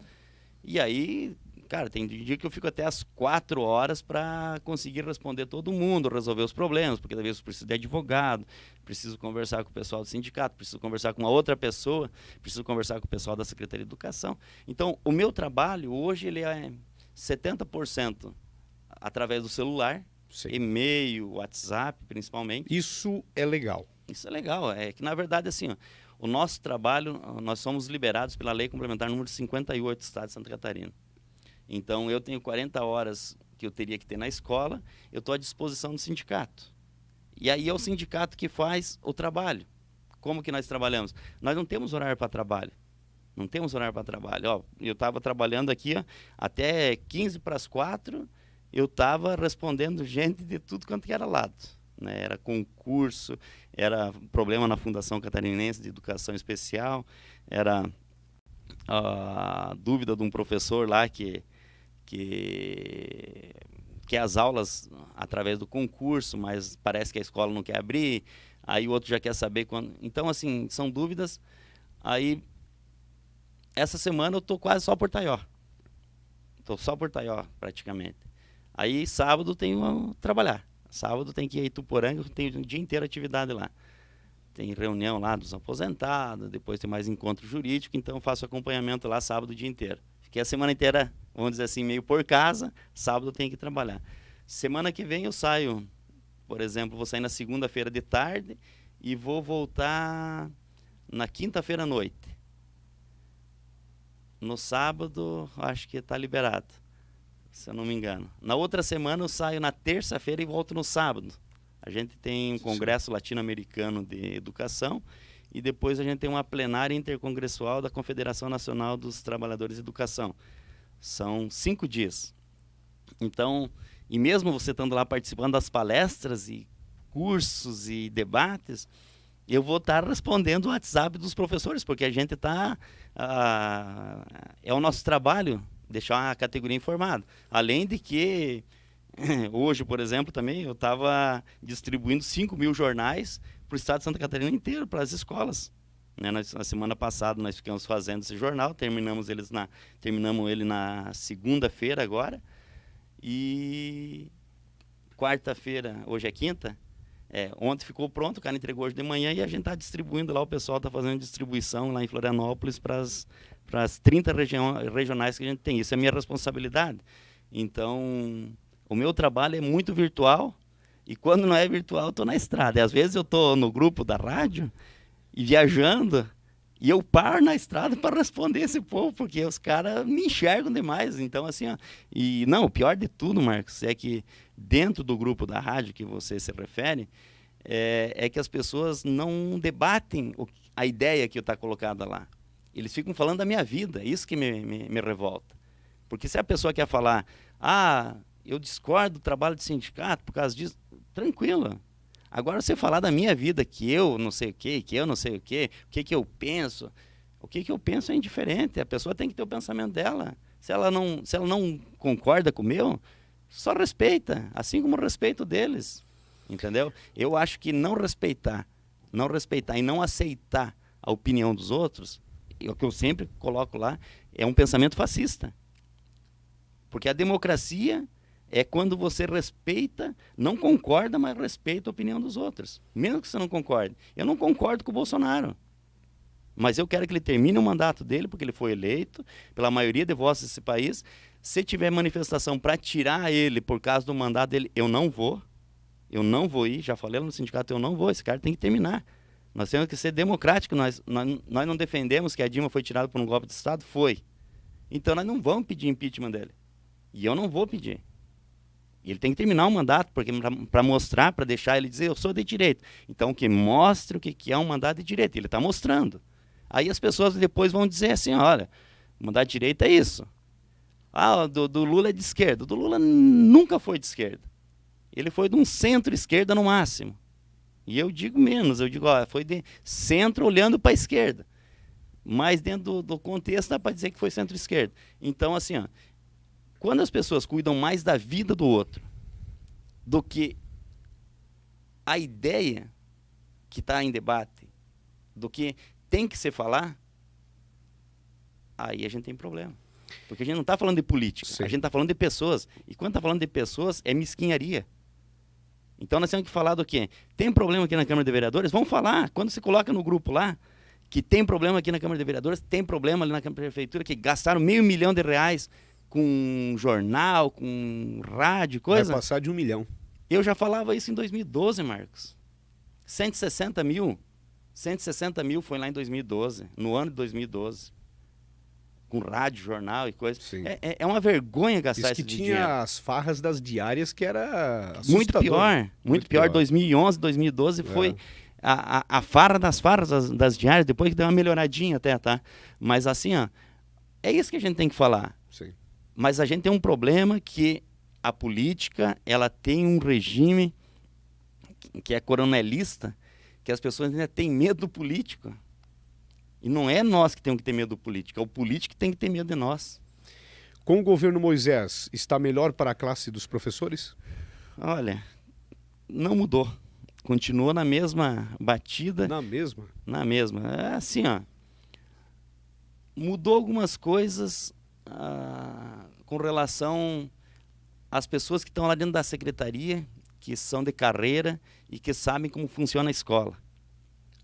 E aí, cara, tem dia que eu fico até às 4 horas para conseguir responder todo mundo, resolver os problemas, porque às vezes eu preciso de advogado, preciso conversar com o pessoal do sindicato, preciso conversar com uma outra pessoa, preciso conversar com o pessoal da Secretaria de Educação. Então, o meu trabalho hoje ele é 70% através do celular, Sim. E-mail, WhatsApp, principalmente. Isso é legal. Isso é legal. É que, na verdade, assim, ó, o nosso trabalho, nós somos liberados pela Lei Complementar número 58 do Estado de Santa Catarina. Então, eu tenho 40 horas que eu teria que ter na escola, eu estou à disposição do sindicato. E aí é o sindicato que faz o trabalho. Como que nós trabalhamos? Nós não temos horário para trabalho. Não temos horário para trabalho. Ó, eu estava trabalhando aqui até 15 para as 4, eu estava respondendo gente de tudo quanto que era lado. Né? Era concurso, era problema na Fundação Catarinense de Educação Especial, era a dúvida de um professor lá que as aulas através do concurso, mas parece que a escola não quer abrir, aí o outro já quer saber quando. Então, assim, são dúvidas. Aí, essa semana eu estou quase só por Taió. Estou só por Taió, praticamente. Aí, sábado, tenho que trabalhar. Sábado tem que ir a Ituporanga, tem o dia inteiro atividade lá. Tem reunião lá dos aposentados, depois tem mais encontro jurídico, então eu faço acompanhamento lá sábado o dia inteiro. Fiquei a semana inteira, vamos dizer assim, meio por casa, sábado eu tenho que trabalhar. Semana que vem eu saio, por exemplo, vou sair na segunda-feira de tarde e vou voltar na quinta-feira à noite. No sábado, acho que está liberado, se eu não me engano. Na outra semana eu saio na terça-feira e volto no sábado. A gente tem um congresso latino-americano de educação e depois a gente tem uma plenária intercongressual da Confederação Nacional dos Trabalhadores de Educação. São 5 dias. Então, e mesmo você estando lá participando das palestras e cursos e debates, eu vou estar respondendo o WhatsApp dos professores, porque a gente está... é o nosso trabalho deixar a categoria informada. Além de que, hoje, por exemplo, também eu estava distribuindo 5.000 jornais para o estado de Santa Catarina inteiro, para as escolas. Né? Na semana passada nós ficamos fazendo esse jornal, terminamos ele na segunda-feira agora, e quarta-feira, hoje é quinta, Ontem ficou pronto, o cara entregou hoje de manhã e a gente está distribuindo lá, o pessoal está fazendo distribuição lá em Florianópolis para as 30 regionais que a gente tem. Isso é minha responsabilidade. Então, o meu trabalho é muito virtual e quando não é virtual, eu estou na estrada. E às vezes eu estou no grupo da rádio e viajando e eu paro na estrada para responder esse povo, porque os caras me enxergam demais. Então, assim, ó, e não, o pior de tudo, Marcos, é que dentro do grupo da rádio que você se refere, é que as pessoas não debatem a ideia que está colocada lá. Eles ficam falando da minha vida, isso que me revolta. Porque se a pessoa quer falar, eu discordo do trabalho de sindicato por causa disso, tranquilo. Agora você falar da minha vida, que eu não sei o quê, que eu não sei o que eu penso. O que eu penso é indiferente. A pessoa tem que ter o pensamento dela. Se ela não concorda com o meu, só respeita, assim como eu respeito deles. Entendeu? Eu acho que não respeitar e não aceitar a opinião dos outros, o que eu sempre coloco lá, é um pensamento fascista. Porque a democracia é quando você respeita, não concorda, mas respeita a opinião dos outros. Mesmo que você não concorde. Eu não concordo com o Bolsonaro. Mas eu quero que ele termine o mandato dele, porque ele foi eleito pela maioria de votos desse país. Se tiver manifestação para tirar ele por causa do mandato dele, eu não vou. Eu não vou ir. Já falei lá no sindicato, eu não vou. Esse cara tem que terminar. Nós temos que ser democráticos. Nós não defendemos que a Dilma foi tirada por um golpe de Estado? Foi. Então nós não vamos pedir impeachment dele. E eu não vou pedir. Ele tem que terminar o mandato, porque para mostrar, para deixar ele dizer, eu sou de direita. Então, que mostre o que é um mandato de direita. Ele está mostrando. Aí as pessoas depois vão dizer assim, olha, o mandato de direita é isso. Do Lula é de esquerda. Do Lula nunca foi de esquerda. Ele foi de um centro-esquerda no máximo. E eu digo menos, eu digo, foi de centro olhando para a esquerda. Mas dentro do contexto dá para dizer que foi centro-esquerda. Então, assim, quando as pessoas cuidam mais da vida do outro do que a ideia que está em debate, do que tem que se falar, aí a gente tem problema. Porque a gente não está falando de política, Sim. A gente está falando de pessoas. E quando está falando de pessoas, é mesquinharia. Então nós temos que falar do quê? Tem problema aqui na Câmara de Vereadores? Vamos falar. Quando se coloca no grupo lá, que tem problema aqui na Câmara de Vereadores, tem problema ali na Prefeitura, que gastaram R$500 mil com jornal, com rádio, coisa. Vai passar de 1 milhão. Eu já falava isso em 2012, Marcos. 160 mil. 160 mil foi lá em 2012, no ano de 2012. Com rádio, jornal e coisa. É uma vergonha gastar esse dinheiro. Tinha as farras das diárias que era assustador. Muito pior. 2011, 2012 foi a farra das diárias, depois que deu uma melhoradinha até, tá? Mas assim, é isso que a gente tem que falar. Sim. Mas a gente tem um problema que a política, ela tem um regime que é coronelista, que as pessoas ainda têm medo do político. E não é nós que temos que ter medo do político, é o político que tem que ter medo de nós. Com o governo Moisés, está melhor para a classe dos professores? Olha, não mudou. Continua na mesma batida. Na mesma? Na mesma. É assim, mudou algumas coisas com relação às pessoas que estão lá dentro da secretaria, que são de carreira e que sabem como funciona a escola.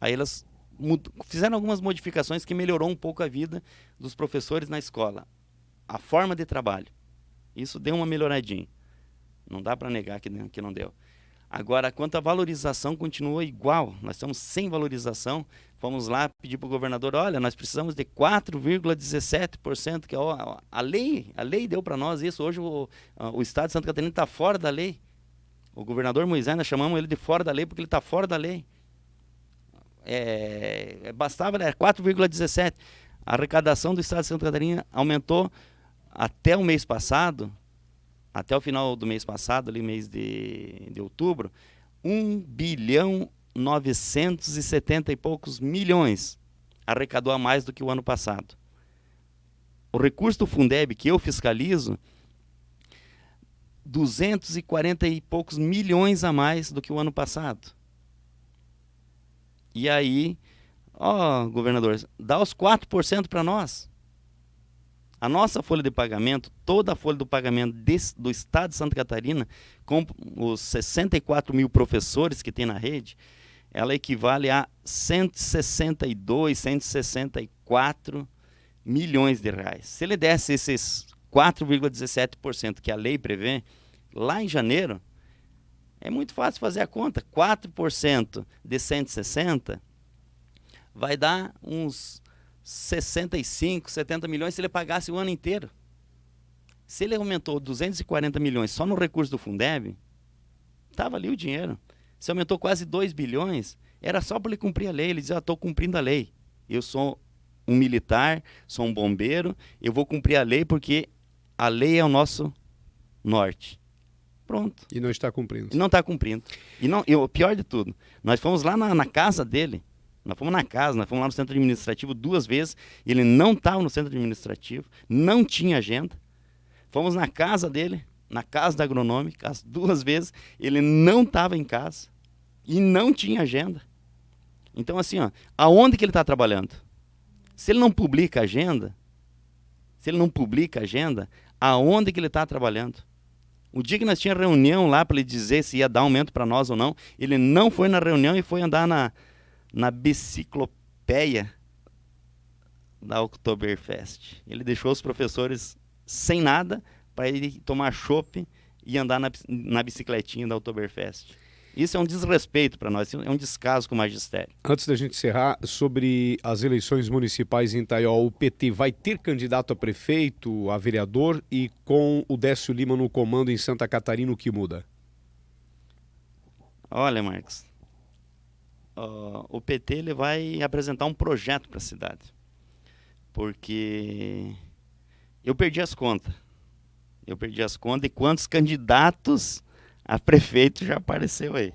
Aí elas fizeram algumas modificações que melhorou um pouco a vida dos professores na escola. A forma de trabalho. Isso deu uma melhoradinha. Não dá para negar que não deu. Agora, quanto à valorização, continua igual. Nós estamos sem valorização. Fomos lá pedir para o governador, olha, nós precisamos de 4,17%, que a lei deu para nós isso. Hoje o Estado de Santa Catarina está fora da lei. O governador Moisés, nós chamamos ele de fora da lei porque ele está fora da lei. Bastava 4,17%. A arrecadação do Estado de Santa Catarina aumentou até o mês passado, até o final do mês passado, ali mês de outubro, 1,970 e poucos milhões arrecadou a mais do que o ano passado. O recurso do Fundeb, que eu fiscalizo, 240 e poucos milhões a mais do que o ano passado. E aí, governador, dá os 4% para nós. A nossa folha de pagamento, toda a folha do pagamento do Estado de Santa Catarina, com os 64 mil professores que tem na rede, ela equivale a 162, 164 milhões de reais. Se ele desse esses 4,17% que a lei prevê, lá em janeiro, é muito fácil fazer a conta. 4% de 160 vai dar uns 65, 70 milhões se ele pagasse o ano inteiro. Se ele aumentou 240 milhões só no recurso do Fundeb, estava ali o dinheiro. Se aumentou quase 2 bilhões, era só para ele cumprir a lei. Ele dizia, estou cumprindo a lei. Eu sou um militar, sou um bombeiro, eu vou cumprir a lei porque a lei é o nosso norte. Pronto. E não está cumprindo. E não está cumprindo. E o pior de tudo, nós fomos lá na casa dele. Nós fomos na casa, nós fomos lá no centro administrativo 2 vezes. Ele não estava no centro administrativo, não tinha agenda. Fomos na casa dele, na casa da agronômica, as 2 vezes. Ele não estava em casa e não tinha agenda. Então, assim, ó, aonde que ele está trabalhando? Se ele não publica agenda, aonde que ele está trabalhando? O dia que nós tínhamos reunião lá para ele dizer se ia dar aumento para nós ou não, ele não foi na reunião e foi andar na biciclopeia da Oktoberfest. Ele deixou os professores sem nada para ele tomar chopp e andar na bicicletinha da Oktoberfest. Isso é um desrespeito para nós, é um descaso com o magistério. Antes da gente encerrar, sobre as eleições municipais em Itaió, o PT vai ter candidato a prefeito, a vereador, e com o Décio Lima no comando em Santa Catarina, o que muda? Olha, Marcos, o PT ele vai apresentar um projeto para a cidade, porque eu perdi as contas de quantos candidatos a prefeito já apareceu aí.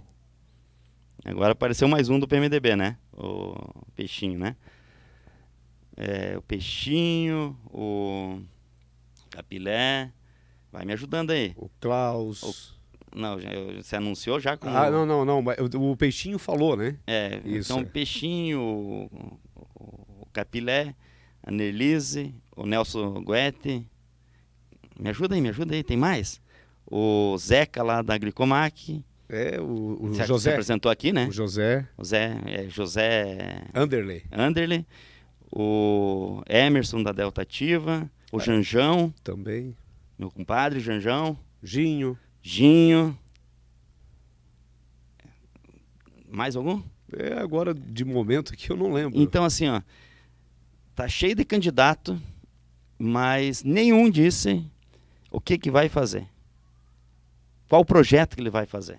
Agora apareceu mais um do PMDB, né? O Peixinho, né? O Peixinho, o Capilé. Vai me ajudando aí. O Klaus. Não, você anunciou já com... Não. O Peixinho falou, né? Isso. Então o Peixinho, o Capilé, a Nerlise, o Nelson Guete. Me ajuda aí, tem mais? O Zeca lá da Agricomac. O José. José. Você apresentou aqui, né? O José. José Anderley. O Emerson da Delta Ativa. O Janjão. Também. Meu compadre, Janjão. Ginho. Mais algum? Agora, de momento aqui, eu não lembro. Então, assim, ó. Tá cheio de candidato, mas nenhum disse o que vai fazer. Qual o projeto que ele vai fazer?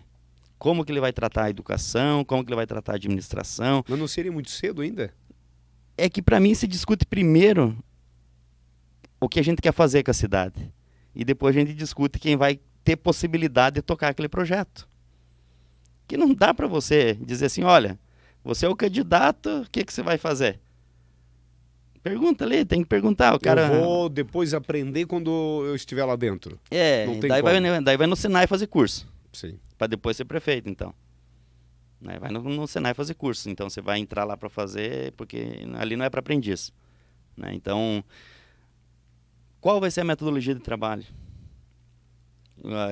Como que ele vai tratar a educação? Como que ele vai tratar a administração? Mas não seria muito cedo ainda? É que para mim se discute primeiro o que a gente quer fazer com a cidade. E depois a gente discute quem vai ter possibilidade de tocar aquele projeto. Que não dá para você dizer assim, olha, você é o candidato, o que você vai fazer? Pergunta ali, tem que perguntar. O cara... Eu vou depois aprender quando eu estiver lá dentro. Não tem daí vai no Senai fazer curso. Sim. Para depois ser prefeito, então. Vai no Senai fazer curso. Então você vai entrar lá para fazer, porque ali não é para aprendiz. Então, qual vai ser a metodologia de trabalho?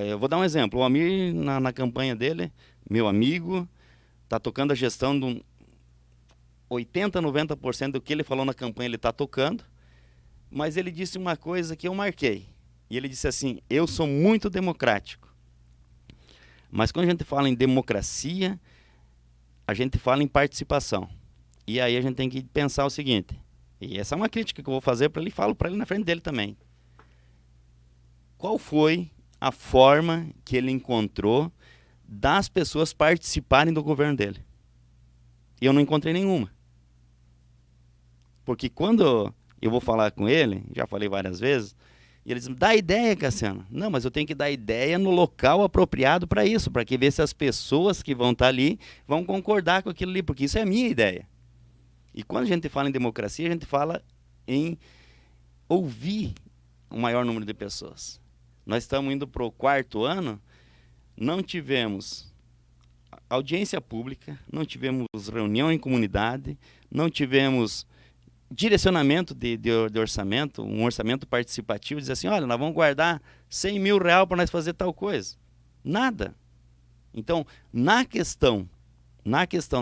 Eu vou dar um exemplo. O Amir, na campanha dele, meu amigo, está tocando a gestão de 80%, 90% do que ele falou na campanha ele está tocando, mas ele disse uma coisa que eu marquei. E ele disse assim, eu sou muito democrático. Mas quando a gente fala em democracia, a gente fala em participação. E aí a gente tem que pensar o seguinte, e essa é uma crítica que eu vou fazer para ele, falo para ele na frente dele também. Qual foi a forma que ele encontrou das pessoas participarem do governo dele? E eu não encontrei nenhuma. Porque quando eu vou falar com ele, já falei várias vezes, e ele diz, dá ideia, Cassiano. Não, mas eu tenho que dar ideia no local apropriado para isso, para que ver se as pessoas que vão estar ali vão concordar com aquilo ali, porque isso é a minha ideia. E quando a gente fala em democracia, a gente fala em ouvir o maior número de pessoas. Nós estamos indo para o 4º ano, não tivemos audiência pública, não tivemos reunião em comunidade, não tivemos direcionamento de orçamento, um orçamento participativo, dizer assim, olha, nós vamos guardar 100 mil reais para nós fazer tal coisa. Nada. Então, na questão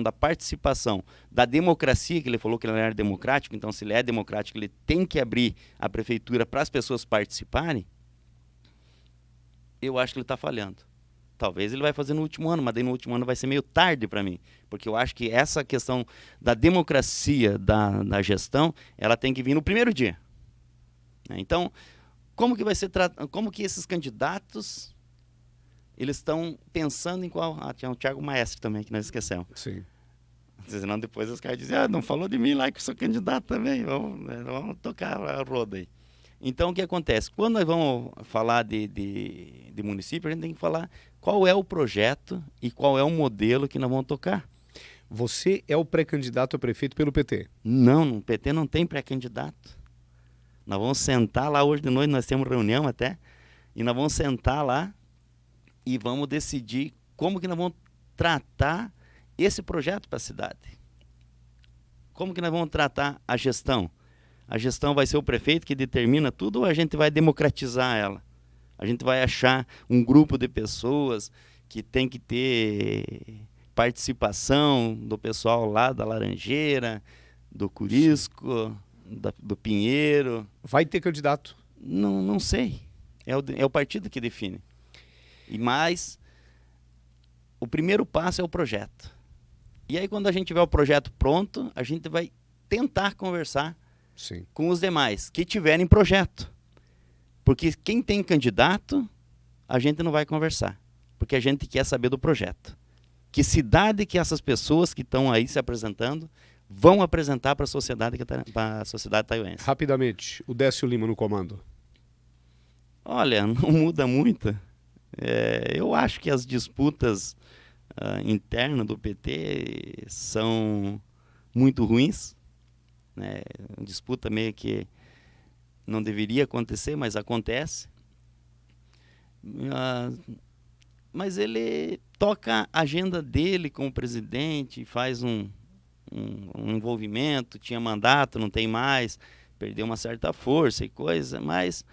da participação, da democracia, que ele falou que ele era democrático, então se ele é democrático, ele tem que abrir a prefeitura para as pessoas participarem, eu acho que ele está falhando. Talvez ele vai fazer no último ano, mas daí no último ano vai ser meio tarde para mim, porque eu acho que essa questão da democracia da gestão, ela tem que vir no primeiro dia. Então, como que vai ser como que esses candidatos eles estão pensando em qual... tinha o Thiago Maestre também, que nós esquecemos. Sim. Senão depois os caras dizem, não falou de mim lá que eu sou candidato também, vamos tocar a roda aí. Então, o que acontece? Quando nós vamos falar de município, a gente tem que falar qual é o projeto e qual é o modelo que nós vamos tocar. Você é o pré-candidato a prefeito pelo PT? Não, o PT não tem pré-candidato. Nós vamos sentar lá hoje de noite, nós temos reunião até, e nós vamos sentar lá e vamos decidir como que nós vamos tratar esse projeto para a cidade. Como que nós vamos tratar a gestão? A gestão vai ser o prefeito que determina tudo ou a gente vai democratizar ela? A gente vai achar um grupo de pessoas que tem que ter participação do pessoal lá da Laranjeira, do Curisco, do Pinheiro. Vai ter candidato? Não sei. É o partido que define. Mas o primeiro passo é o projeto. E aí quando a gente tiver o projeto pronto, a gente vai tentar conversar Sim. com os demais que tiverem projeto. Porque quem tem candidato, a gente não vai conversar. Porque a gente quer saber do projeto. Que cidade que essas pessoas que estão aí se apresentando vão apresentar para a sociedade taiuense. Rapidamente, o Décio Lima no comando. Olha, não muda muito. Eu acho que as disputas internas do PT são muito ruins. Disputa meio que não deveria acontecer, mas acontece. Mas ele toca a agenda dele como presidente, faz um envolvimento, tinha mandato, não tem mais, perdeu uma certa força e coisa, mas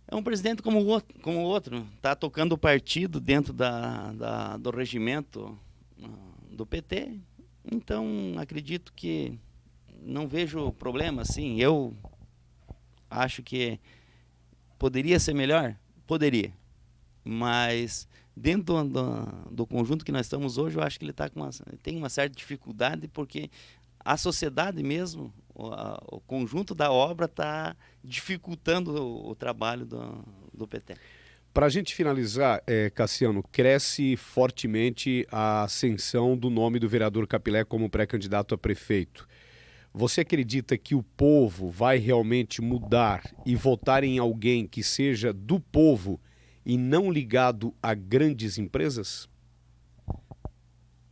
é um presidente como o outro, está tocando o partido dentro do regimento do PT, então acredito que não vejo problema, assim, eu acho que poderia ser melhor? Poderia, mas dentro do conjunto que nós estamos hoje, eu acho que ele tem uma certa dificuldade, porque a sociedade mesmo, o conjunto da obra está dificultando o trabalho do PT. Para a gente finalizar, Cassiano, cresce fortemente a ascensão do nome do vereador Capilé como pré-candidato a prefeito. Você acredita que o povo vai realmente mudar e votar em alguém que seja do povo e não ligado a grandes empresas?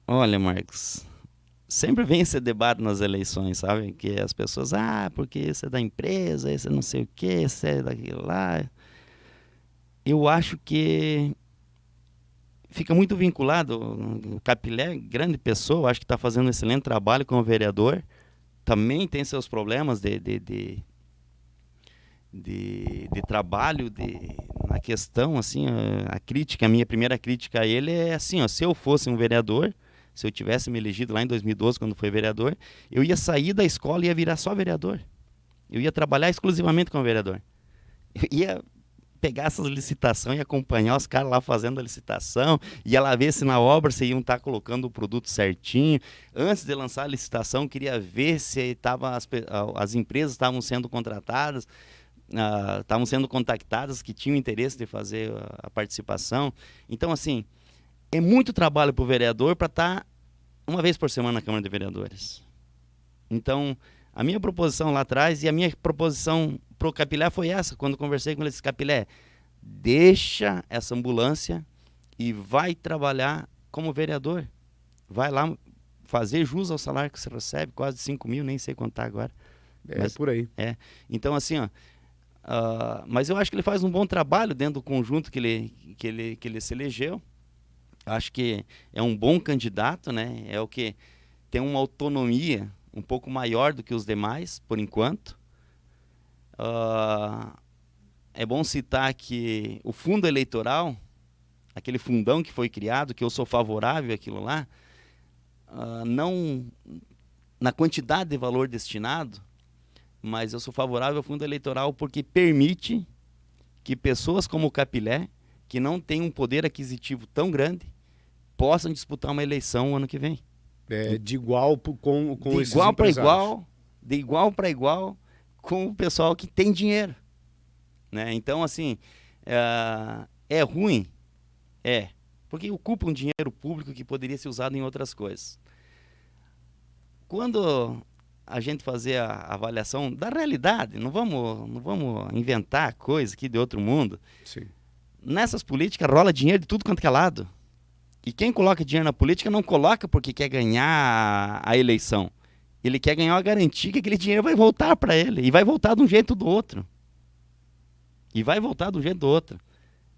Olha, Marcos, sempre vem esse debate nas eleições, sabe? Que as pessoas, porque esse é da empresa, esse é não sei o quê, esse é daquilo lá. Eu acho que fica muito vinculado. O Capilé, grande pessoa, acho que está fazendo um excelente trabalho como vereador. Também tem seus problemas de trabalho, na questão, assim, a minha primeira crítica a ele é assim, se eu fosse um vereador, se eu tivesse me elegido lá em 2012, quando foi vereador, eu ia sair da escola e ia virar só vereador. Eu ia trabalhar exclusivamente como vereador. Eu ia pegar essas licitações e acompanhar os caras lá fazendo a licitação, ia lá ver se na obra se iam estar colocando o produto certinho. Antes de lançar a licitação, queria ver se as empresas estavam sendo contratadas, estavam sendo contactadas, que tinham interesse de fazer a participação. Então, assim, é muito trabalho para o vereador para estar uma vez por semana na Câmara de Vereadores. Então, a minha proposição lá atrás e a minha proposição para o Capilé foi essa, quando conversei com ele, disse, Capilé, deixa essa ambulância e vai trabalhar como vereador. Vai lá fazer jus ao salário que você recebe, quase 5 mil, nem sei quanto está agora. Mas, por aí. Então, assim, mas eu acho que ele faz um bom trabalho dentro do conjunto que ele se elegeu. Acho que é um bom candidato, né? É o que tem uma autonomia um pouco maior do que os demais, por enquanto. É bom citar que o fundo eleitoral, aquele fundão que foi criado, que eu sou favorável àquilo lá, não na quantidade de valor destinado, mas eu sou favorável ao fundo eleitoral porque permite que pessoas como o Capilé, que não têm um poder aquisitivo tão grande, possam disputar uma eleição o ano que vem. De igual com de esses igual para empresários. igual, de igual para igual com o pessoal que tem dinheiro, né? Então, assim, é ruim, porque ocupa um dinheiro público que poderia ser usado em outras coisas. Quando a gente fazer a avaliação da realidade, não vamos inventar coisa aqui de outro mundo. Sim. Nessas políticas rola dinheiro de tudo quanto é lado. E quem coloca dinheiro na política não coloca porque quer ganhar a eleição. Ele quer ganhar uma garantia que aquele dinheiro vai voltar para ele. E vai voltar de um jeito ou do outro.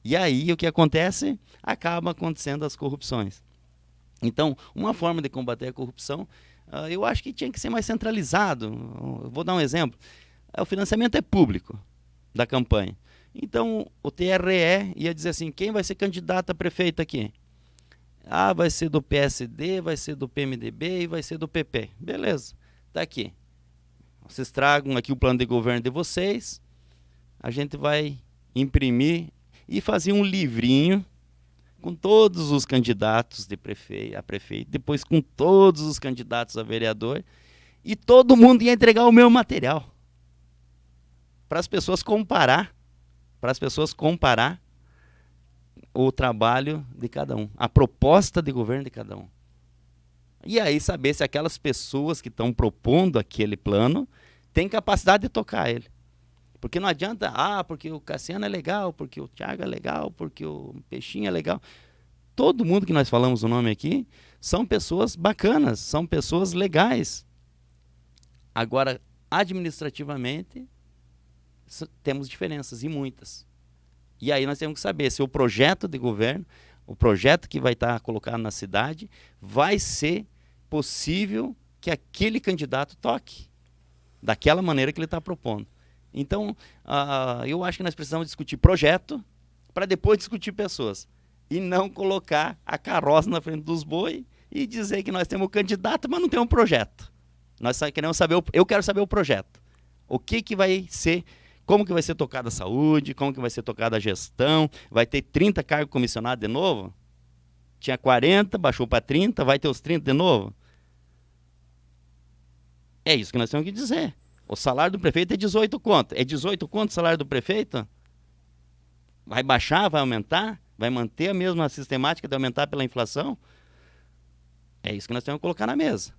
E aí o que acontece? Acaba acontecendo as corrupções. Então, uma forma de combater a corrupção, eu acho que tinha que ser mais centralizado. Eu vou dar um exemplo. O financiamento é público da campanha. Então, o TRE ia dizer assim, quem vai ser candidato a prefeito aqui? Vai ser do PSD, vai ser do PMDB e vai ser do PP. Beleza, tá aqui. Vocês tragam aqui o plano de governo de vocês, a gente vai imprimir e fazer um livrinho com todos os candidatos a prefeito, depois com todos os candidatos a vereador, e todo mundo ia entregar o meu material para as pessoas comparar o trabalho de cada um, a proposta de governo de cada um. E aí saber se aquelas pessoas que estão propondo aquele plano têm capacidade de tocar ele. Porque não adianta, porque o Cassiano é legal, porque o Thiago é legal, porque o Peixinho é legal. Todo mundo que nós falamos o nome aqui são pessoas bacanas, são pessoas legais. Agora, administrativamente, temos diferenças, e muitas. E aí nós temos que saber se o projeto de governo, o projeto que vai estar colocado na cidade, vai ser possível que aquele candidato toque daquela maneira que ele está propondo. Então, eu acho que nós precisamos discutir projeto para depois discutir pessoas. E não colocar a carroça na frente dos bois e dizer que nós temos um candidato, mas não temos um projeto. Nós queremos saber, eu quero saber o projeto. O que vai ser, como que vai ser tocada a saúde, como que vai ser tocada a gestão, vai ter 30 cargos comissionados de novo? Tinha 40, baixou para 30, vai ter os 30 de novo? É isso que nós temos que dizer. O salário do prefeito é 18 conto. É 18 conto o salário do prefeito? Vai baixar, vai aumentar? Vai manter a mesma sistemática de aumentar pela inflação? É isso que nós temos que colocar na mesa.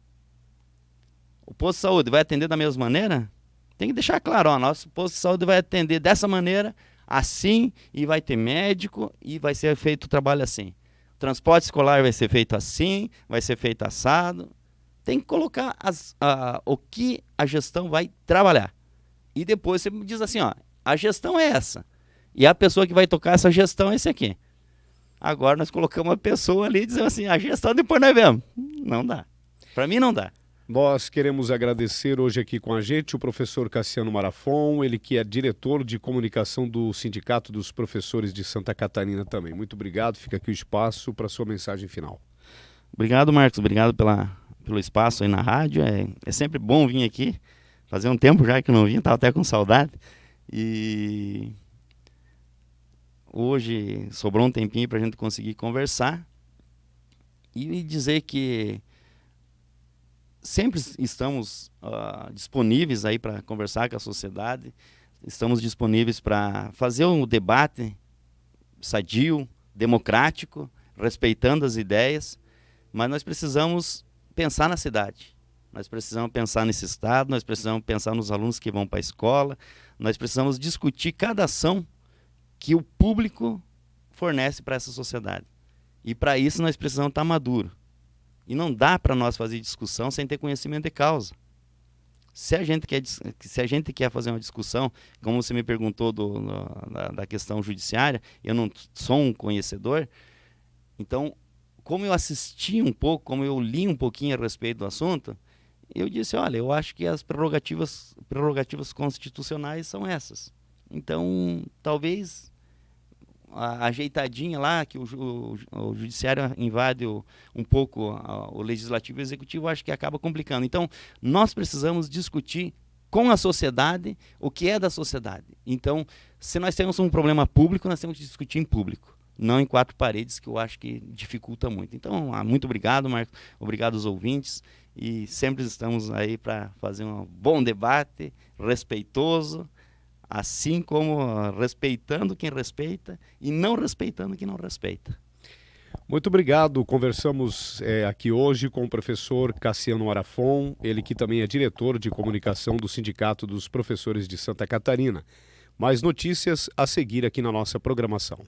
O posto de saúde vai atender da mesma maneira? Tem que deixar claro, nosso posto de saúde vai atender dessa maneira, assim, e vai ter médico, e vai ser feito o trabalho assim. O transporte escolar vai ser feito assim, vai ser feito assado. Tem que colocar o que a gestão vai trabalhar. E depois você diz assim, a gestão é essa. E a pessoa que vai tocar essa gestão é esse aqui. Agora nós colocamos uma pessoa ali e dizemos assim, a gestão depois nós vemos. Não dá. Para mim não dá. Nós queremos agradecer hoje aqui com a gente o professor Cassiano Marafon, ele que é diretor de comunicação do Sindicato dos Professores de Santa Catarina também. Muito obrigado, fica aqui o espaço para a sua mensagem final. Obrigado, Marcos, obrigado pelo espaço aí na rádio. É sempre bom vir aqui, fazia um tempo já que eu não vim, estava até com saudade. E hoje sobrou um tempinho para a gente conseguir conversar e dizer que sempre estamos disponíveis aí para conversar com a sociedade, estamos disponíveis para fazer um debate sadio, democrático, respeitando as ideias, mas nós precisamos pensar na cidade, nós precisamos pensar nesse estado, nós precisamos pensar nos alunos que vão para a escola, nós precisamos discutir cada ação que o público fornece para essa sociedade. E para isso nós precisamos estar maduros. E não dá para nós fazer discussão sem ter conhecimento de causa. Se a gente quer fazer uma discussão, como você me perguntou da questão judiciária, eu não sou um conhecedor, então, como eu assisti um pouco, como eu li um pouquinho a respeito do assunto, Eu disse, olha, eu acho que as prerrogativas constitucionais são essas. Então, talvez a ajeitadinha lá, que o judiciário invade um pouco o legislativo e o executivo, acho que acaba complicando. Então, nós precisamos discutir com a sociedade o que é da sociedade. Então, se nós temos um problema público, nós temos que discutir em público, não em quatro paredes, que eu acho que dificulta muito. Então, muito obrigado, Marcos, obrigado aos ouvintes, e sempre estamos aí para fazer um bom debate, respeitoso, assim como respeitando quem respeita e não respeitando quem não respeita. Muito obrigado. Conversamos aqui hoje com o professor Cassiano Arafon, ele que também é diretor de comunicação do Sindicato dos Professores de Santa Catarina. Mais notícias a seguir aqui na nossa programação.